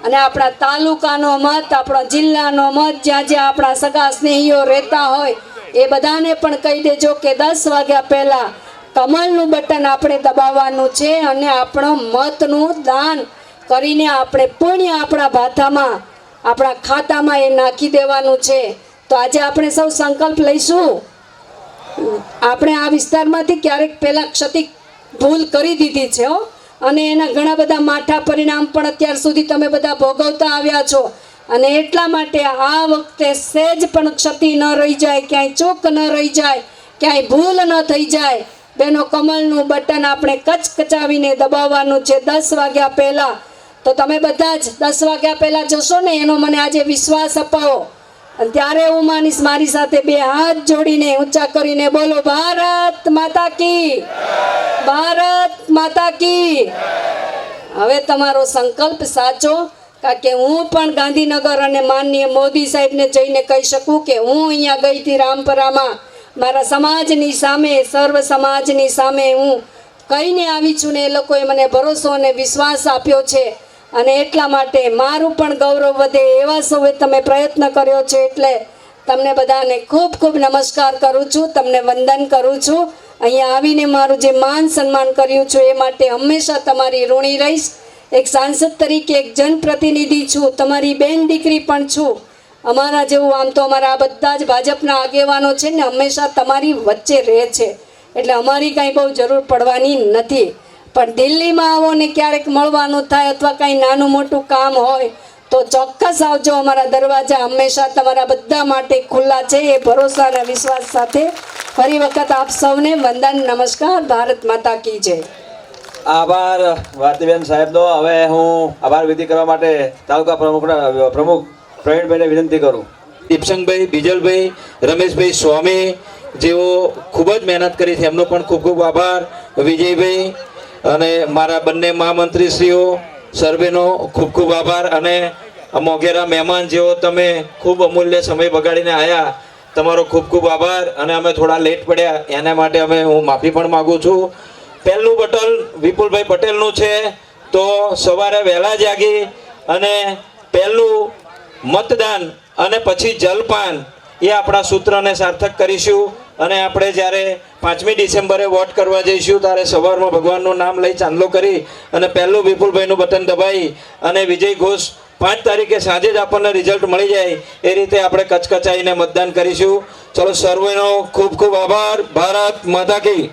અને આપણા તાલુકાનો મત, આપણા જિલ્લાનો મત, જ્યાં જ્યાં આપણા સગા સ્નેહીઓ રહેતા હોય એ બધાને પણ કહી દેજો કે 10 વાગ્યા પહેલાં કમળનું બટન આપણે દબાવવાનું છે અને આપણો મતનું દાન કરીને આપણે પુણ્ય આપણા ભાથામાં, આપણા ખાતામાં એ નાખી દેવાનું છે. તો આજે આપણે સૌ સંકલ્પ લઈશું. આપણે આ વિસ્તારમાંથી ક્યારેક પહેલાં ભૂલ કરી દીધી છે અને એના ઘણા બધા માઠા પરિણામ પણ અત્યાર સુધી તમે બધા ભોગવતા આવ્યા છો. અને એટલા માટે આ વખતે સહેજ પણ ક્ષતિ ન રહી જાય, ક્યાંય ચૂક ન રહી જાય, ક્યાંય ભૂલ ન થઈ જાય. બેનો કમળનું બટન આપણે કચકચાવીને દબાવવાનું છે 10 વાગ્યા પહેલાં. તો તમે બધા જ 10 વાગ્યા પહેલાં જશો ને એનો મને આજે વિશ્વાસ અપાવો. અને ત્યારે હું માનીશ મારી સાથે 2 હાથ જોડીને ઊંચા કરીને બોલો, ભારત માતા કી, ભારત માતા કી. હવે તમારો સંકલ્પ સાચો, કારણ કે હું પણ ગાંધીનગર અને માનનીય મોદી સાહેબને જઈને કહી શકું કે હું અહીંયા ગઈ હતી રામપરામાં મારા સમાજની સામે, સર્વ સમાજની સામે હું કહીને આવી છું ને એ લોકોએ મને ભરોસો અને વિશ્વાસ આપ્યો છે અને એટલા માટે મારું પણ ગૌરવ વધે એવા સૌએ તમે પ્રયત્ન કર્યો છે એટલે તમને બધાને ખૂબ ખૂબ નમસ્કાર કરું છું, તમને વંદન કરું છું. અહીંયા આવીને મારું જે માન સન્માન કર્યું છે એ માટે હંમેશા તમારી ઋણી રહીશ. એક સાંસદ તરીકે, એક જનપ્રતિનિધિ છું, તમારી બેન દીકરી પણ છું. અમારા જેવું આમ તો અમારા આ બધા જ ભાજપના આગેવાનો છે ને હંમેશા તમારી વચ્ચે રહે છે એટલે અમારી કાંઈ બહુ જરૂર પડવાની નથી. પણ દિલ્હીમાં આવો ને ક્યારેક મળવાનું થાય અથવા કાંઈ નાનું મોટું કામ હોય તો ચોક્કસ આવજો. અમારા દરવાજા હંમેશા તમારા બધા માટે ખુલ્લા છે એ ભરોસા અને વિશ્વાસ સાથે ફરી વખત આપ સૌને વંદન, નમસ્કાર. ભારત માતા કી જય. આભાર ભારતીબેન સાહેબનો. હવે હું આભાર વિધિ કરવા માટે તાલુકા પ્રમુખ પ્રવીણભાઈને વિનંતી કરું. દીપસંગભાઈ, બીજલભાઈ, રમેશભાઈ સ્વામી જેઓ ખૂબ જ મહેનત કરી છે એમનો પણ ખૂબ ખૂબ આભાર. વિજયભાઈ અને મારા બંને મહામંત્રીશ્રીઓ સર્વેનો ખૂબ ખૂબ આભાર. અને મોઘેરા મહેમાન જેઓ તમે ખૂબ અમૂલ્ય સમય બગાડીને આવ્યા, તમારો ખૂબ ખૂબ આભાર. અને અમે થોડા લેટ પડ્યા એના માટે હું માફી પણ માગું છું. પહેલું બટન વિપુલભાઈ પટેલનું છે તો સવારે વહેલા જાગી અને પહેલું મતદાન અને પછી જલપાન એ આપણા સૂત્રને સાર્થક કરીશું. અને આપણે જ્યારે 5મી ડિસેમ્બરે વોટ કરવા જઈશું ત્યારે સવારમાં ભગવાનનું નામ લઈ ચાંદલો કરી અને પહેલું વિપુલભાઈનું બટન દબાઈ અને વિજય ઘોષ 5 તારીખે સાંજે જ આપણને રિઝલ્ટ મળી જાય એ રીતે આપણે કચકચાઈને મતદાન કરીશું. ચલો સર્વેનો ખૂબ ખૂબ આભાર. ભારત માતા કી.